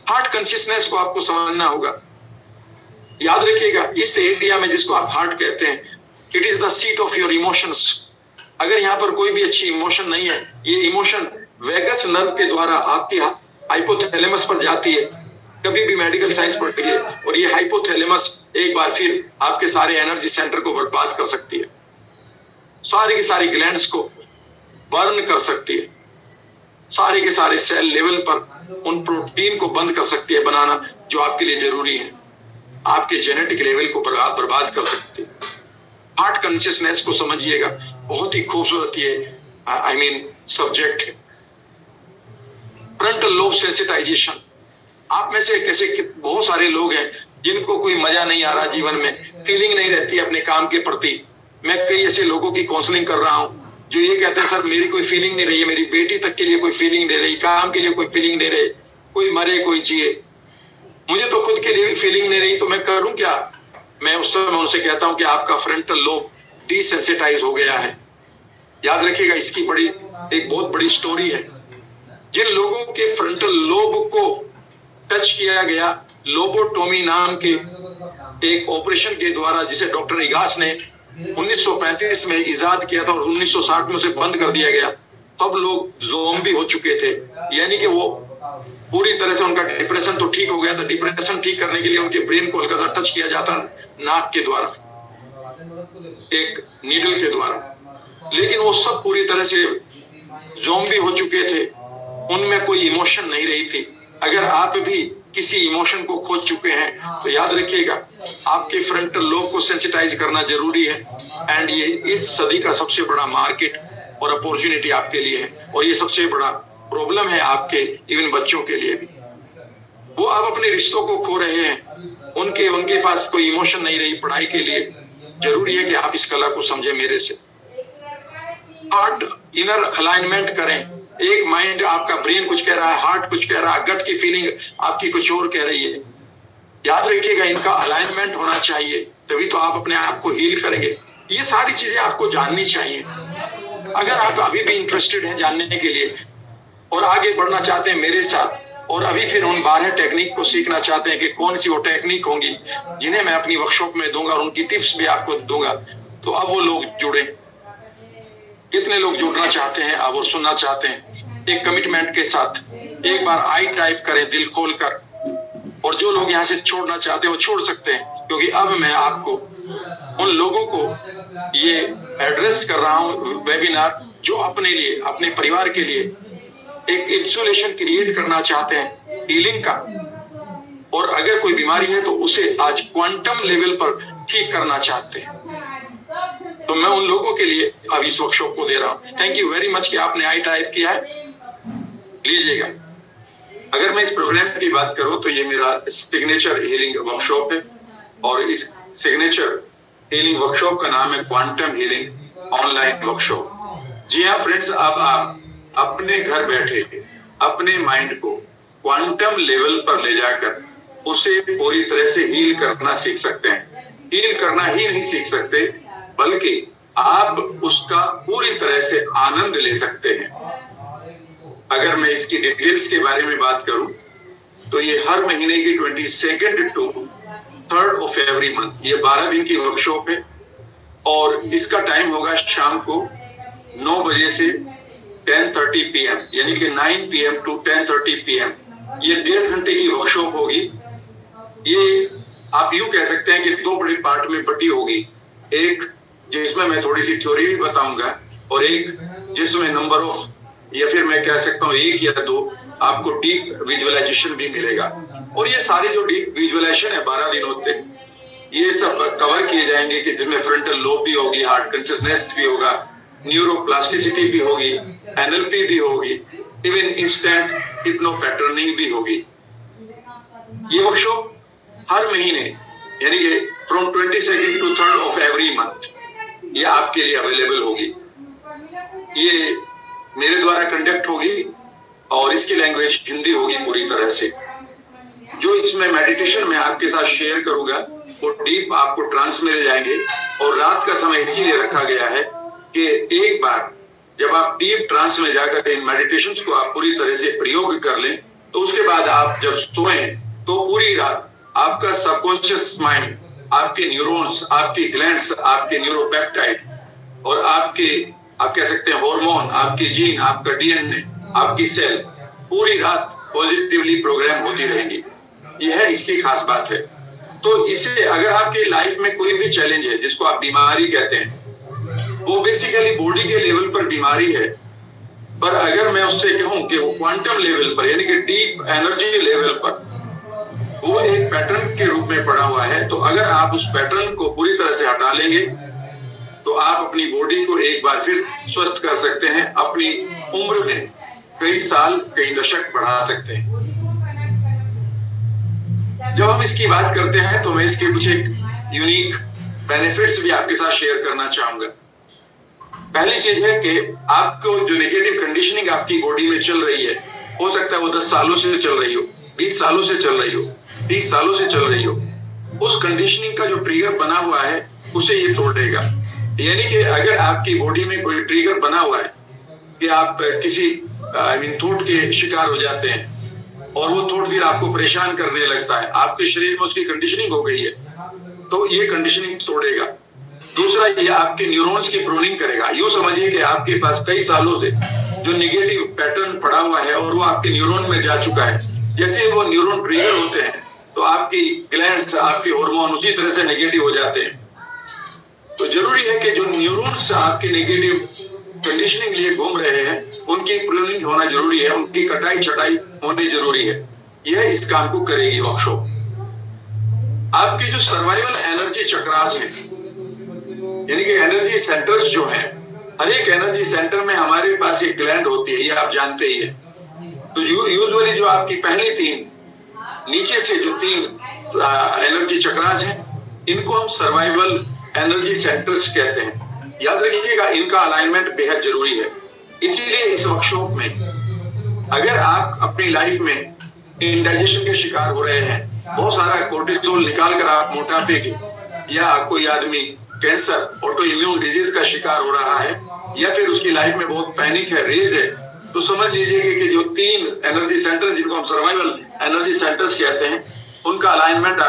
हार्ट कॉन्शियसनेस को आपको समझना होगा। याद रखिएगा, इस एरिया में जिसको आप हार्ट कहते हैं, it is the seat of your emotions. अगर यहाँ पर कोई भी अच्छी इमोशन नहीं है, ये इमोशन वेगस नर्व के द्वारा आपकी हाइपोथैलेमस पर जाती है। कभी भी मेडिकल साइंस पढ़िए, और ये हाइपोथैलेमस एक बार फिर आपके सारे एनर्जी सेंटर को बर्बाद कर सकती है, सारी की सारी ग्लैंड्स को बर्न कर सकती है, सारे के सारे सेल लेवल पर उन प्रोटीन को बंद कर सकती है बनाना जो आपके लिए जरूरी है, आपके जेनेटिक लेवल को बर्बाद कर सकती है। हार्ट कॉन्शियसनेस को समझिएगा, बहुत ही खूबसूरत ये सब्जेक्ट है। फ्रंटल लोब सेंसिटाइजेशन, आप में से कैसे बहुत सारे लोग हैं जिनको कोई मजा नहीं आ रहा जीवन में, फीलिंग नहीं रहती अपने काम के प्रति। मैं कई ऐसे लोगों की काउंसलिंग कर रहा हूं जो ये कहते हैं सर मेरी कोई फीलिंग नहीं रही है, मेरी बेटी तक के लिए कोई फीलिंग नहीं रही, काम के लिए कोई फीलिंग नहीं रही, कोई मरे कोई जिए, मुझे तो खुद के लिए भी फीलिंग नहीं रही, तो मैं करूं क्या? मैं उस समय उनसे कहता हूं कि आपका फ्रंटल लोब डिसेंसिटाइज हो गया है। याद रखिएगा, इसकी एक बहुत बड़ी स्टोरी है। जिन लोगों के फ्रंटल लोब को टच किया गया लोबोटोमी नाम के एक ऑपरेशन के द्वारा, जिसे डॉक्टर इगास ने 1935 में इजाद किया था और 1960 में उसे बंद कर दिया गया, सब लोग ज़ोंबी हो चुके थे। यानी कि वो पूरी तरह से, उनका डिप्रेशन तो ठीक हो गया था, डिप्रेशन ठीक करने के लिए उनके ब्रेन को हल्का सा टच किया जाता नाक के द्वारा, एक नीडल के द्वारा, लेकिन वो सब पूरी तरह से ज़ोंबी हो चुके थे, उनमें कोई इमोशन नहीं रही थी। अगर आप भी किसी इमोशन को खोज चुके हैं तो याद रखिएगा, आपके फ्रंटल लोब को सेंसिटाइज करना जरूरी है। एंड ये इस सदी का सबसे बड़ा मार्केट और अपॉर्चुनिटी आपके लिए है, और ये सबसे बड़ा प्रॉब्लम है आपके इवन बच्चों के लिए भी। वो अब अपने रिश्तों को खो रहे हैं, उनके पास कोई इमोशन नहीं रही पढ़ाई के लिए। जरूरी है कि आप इस कला को समझें मेरे से। हार्ट इनर अलाइनमेंट करें। एक माइंड आपका, ब्रेन कुछ कह रहा है, हार्ट कुछ कह रहा है, गट की फीलिंग आपकी कुछ और कह रही है। याद रखिएगा, इनका अलाइनमेंट होना चाहिए, तभी तो आप अपने आप को हील करेंगे। ये सारी चीजें आपको जाननी चाहिए। अगर आप अभी भी इंटरेस्टेड हैं जानने के लिए और आगे बढ़ना चाहते हैं मेरे साथ, और अभी फिर उन 12 टेक्निक को सीखना चाहते हैं कि कौन सी वो टेक्निक होंगी जिन्हें मैं अपनी वर्कशॉप में दूंगा और उनकी टिप्स भी आपको दूंगा, तो अब वो लोग जुड़े। कितने लोग जुड़ना चाहते हैं अब और सुनना चाहते हैं एक कमिटमेंट के साथ? एक बार आई टाइप करें दिल खोलकर। और जो लोग यहाँ से छोड़ना चाहते हैं वो छोड़ सकते हैं, क्योंकि अब मैं आपको उन लोगों को ये एड्रेस कर रहा हूँ वेबिनार जो अपने लिए, अपने परिवार के लिए एक इंसुलेशन क्रिएट करना चाहते हैं हीलिंग का, और अगर कोई बीमारी है तो उसे आज क्वांटम लेवल पर ठीक करना चाहते हैं। तो मैं उन लोगों के लिए अब इस वर्कशॉप को दे रहा हूँ। थैंक यू वेरी मच कि आपने आई टाइप किया है, लीजिएगा। अगर मैं इस प्रोग्राम की बात करूं तो ये मेरा सिग्नेचर हीलिंग वर्कशॉप है। और इस सिग्नेचर हीलिंग वर्कशॉप का नाम है क्वांटम हीलिंग ऑनलाइन वर्कशॉप। जी हाँ फ्रेंड्स, अब आप अपने घर बैठे अपने माइंड को क्वांटम लेवल पर ले जाकर उसे पूरी तरह से हील करना सीख सकते हैं। हील करना ही नहीं सीख सकते, बल्कि आप उसका पूरी तरह से आनंद ले सकते हैं। अगर मैं इसकी डिटेल्स के बारे में बात करूं तो ये हर महीने की 22 टू 3 ऑफ एवरी मंथ, ये 12 दिन की वर्कशॉप है और इसका टाइम होगा शाम को 9 बजे से 10:30 PM, यानी कि 9 PM टू 10:30 PM। ये 1.5 घंटे की वर्कशॉप होगी। ये आप यूं कह सकते हैं कि 2 बड़े पार्ट में बटी होगी। एक जिसमें मैं थोड़ी सी थ्योरी भी बताऊंगा और एक जिसमें नंबर ऑफ, या फिर मैं कह सकता हूँ 1 या 2 आपको डीप विजुअलाइजेशन भी मिलेगा। और ये सारे जो डीप विजुअलाइजेशन है 12 दिनों तक, ये सब कवर किए जाएंगे कि जिसमें फ्रंटल लोब भी होगी, हार्ट कॉन्शियसनेस भी होगा, न्यूरोप्लास्टिसिटी भी होगी, NLP भी होगी, इवन इंस्टेंट हिप्नो पैटर्निंग भी होगी। ये वर्कशॉप हर महीने यानी कि from 22 to 3 of every month ये आपके लिए अवेलेबल होगी। ये मेरे द्वारा कंडक्ट होगी और इसकी लैंग्वेज हिंदी होगी पूरी तरह से। जो इसमें मेडिटेशन में आपके साथ शेयर करूंगा वो डीप आपको ट्रांस में ले जाएंगे। और रात का समय इसीलिए रखा गया है कि एक बार जब आप डीप ट्रांस में जाकर इन मेडिटेशंस को आप पूरी तरह से प्रयोग कर लें तो उसके बाद आप जब सोएं तो पूरी रात आपका सबकॉन्शियस माइंड, आपके न्यूरॉन्स, आपकी ग्लैंड्स, आपके न्यूरोपेप्टाइड और आप कह सकते हैं हार्मोन, आपके जीन, आपका DNA, आपकी सेल पूरी रात पॉजिटिवली प्रोग्राम होती रहेगी। यह है इसकी खास बात है। तो इसे अगर आपकी लाइफ में कोई भी चैलेंज है जिसको आप बीमारी कहते हैं, वो बेसिकली बॉडी के लेवल पर बीमारी है, पर अगर मैं उससे कहूं कि वो क्वांटम लेवल पर यानी कि डीप एनर्जी लेवल पर वो एक पैटर्न के रूप में पड़ा हुआ है, तो अगर आप उस पैटर्न को पूरी तरह से हटा लेंगे तो आप अपनी बॉडी को एक बार फिर स्वस्थ कर सकते हैं, अपनी उम्र में कई साल कई दशक बढ़ा सकते हैं। जब हम इसकी बात करते हैं तो मैं इसके कुछ एक यूनिक बेनिफिट्स भी आपके साथ शेयर करना चाहूंगा। पहली चीज है कि आपको जो नेगेटिव कंडीशनिंग आपकी बॉडी में चल रही है, हो सकता है वो 10 सालों से चल रही हो, 20 सालों से चल रही हो, 30 सालों से चल रही हो, उस कंडीशनिंग का जो ट्रिगर बना हुआ है उसे ये तोड़ देगा। यानी कि अगर आपकी बॉडी में कोई ट्रिगर बना हुआ है कि आप किसी थॉट के शिकार हो जाते हैं और वो थॉट फिर आपको परेशान करने लगता है, आपके शरीर में उसकी कंडीशनिंग हो गई है, तो ये कंडीशनिंग तोड़ेगा। दूसरा, ये आपके न्यूरॉन्स की प्रूनिंग करेगा। यूं समझिए कि आपके पास कई सालों से जो नेगेटिव पैटर्न पड़ा हुआ है और वो आपके न्यूरॉन में जा चुका है, जैसे वो न्यूरॉन ट्रिगर होते हैं तो आपकी ग्लैंड्स, आपके हार्मोन उसी तरह से नेगेटिव हो जाते हैं। तो जरूरी है कि जो न्यूरॉन्स आपके नेगेटिव कंडीशनिंग लिए घूम रहे हैं उनकी प्रूनिंग होना जरूरी है, उनकी कटाई छटाई होनी जरूरी है। यह इस काम को करेगी वर्कशॉप। आपके जो सर्वाइवल एनर्जी चक्रास हैं, यानी कि एनर्जी सेंटर्स जो हैं, हर एक एनर्जी सेंटर में हमारे पास एक ग्लैंड होती है, ये आप जानते ही है। तो यूजुअली जो आपकी पहली 3 नीचे से जो 3 एनर्जी चक्रास हैं, इनको हम सर्वाइवल एनर्जी सेंटर्स कहते हैं। याद रखिएगा, इनका अलाइनमेंट बेहद जरूरी है। इसीलिए इस वर्कशॉप में अगर आप अपनी लाइफ में इंडाइजेशन के शिकार हो रहे हैं, बहुत सारा कोर्टिसोल निकाल कर आप मोटापे के, या कोई आदमी कैंसर, ऑटो इम्यून डिजीज का शिकार हो रहा है, या फिर उसकी लाइफ में बहुत पैनिक है, रेज है, तो समझ लीजिए कि जो 3 एनर्जी सेंटर जिनको हम सर्वाइवल एनर्जी सेंटर्स कहते हैं, उनका अलाइनमेंट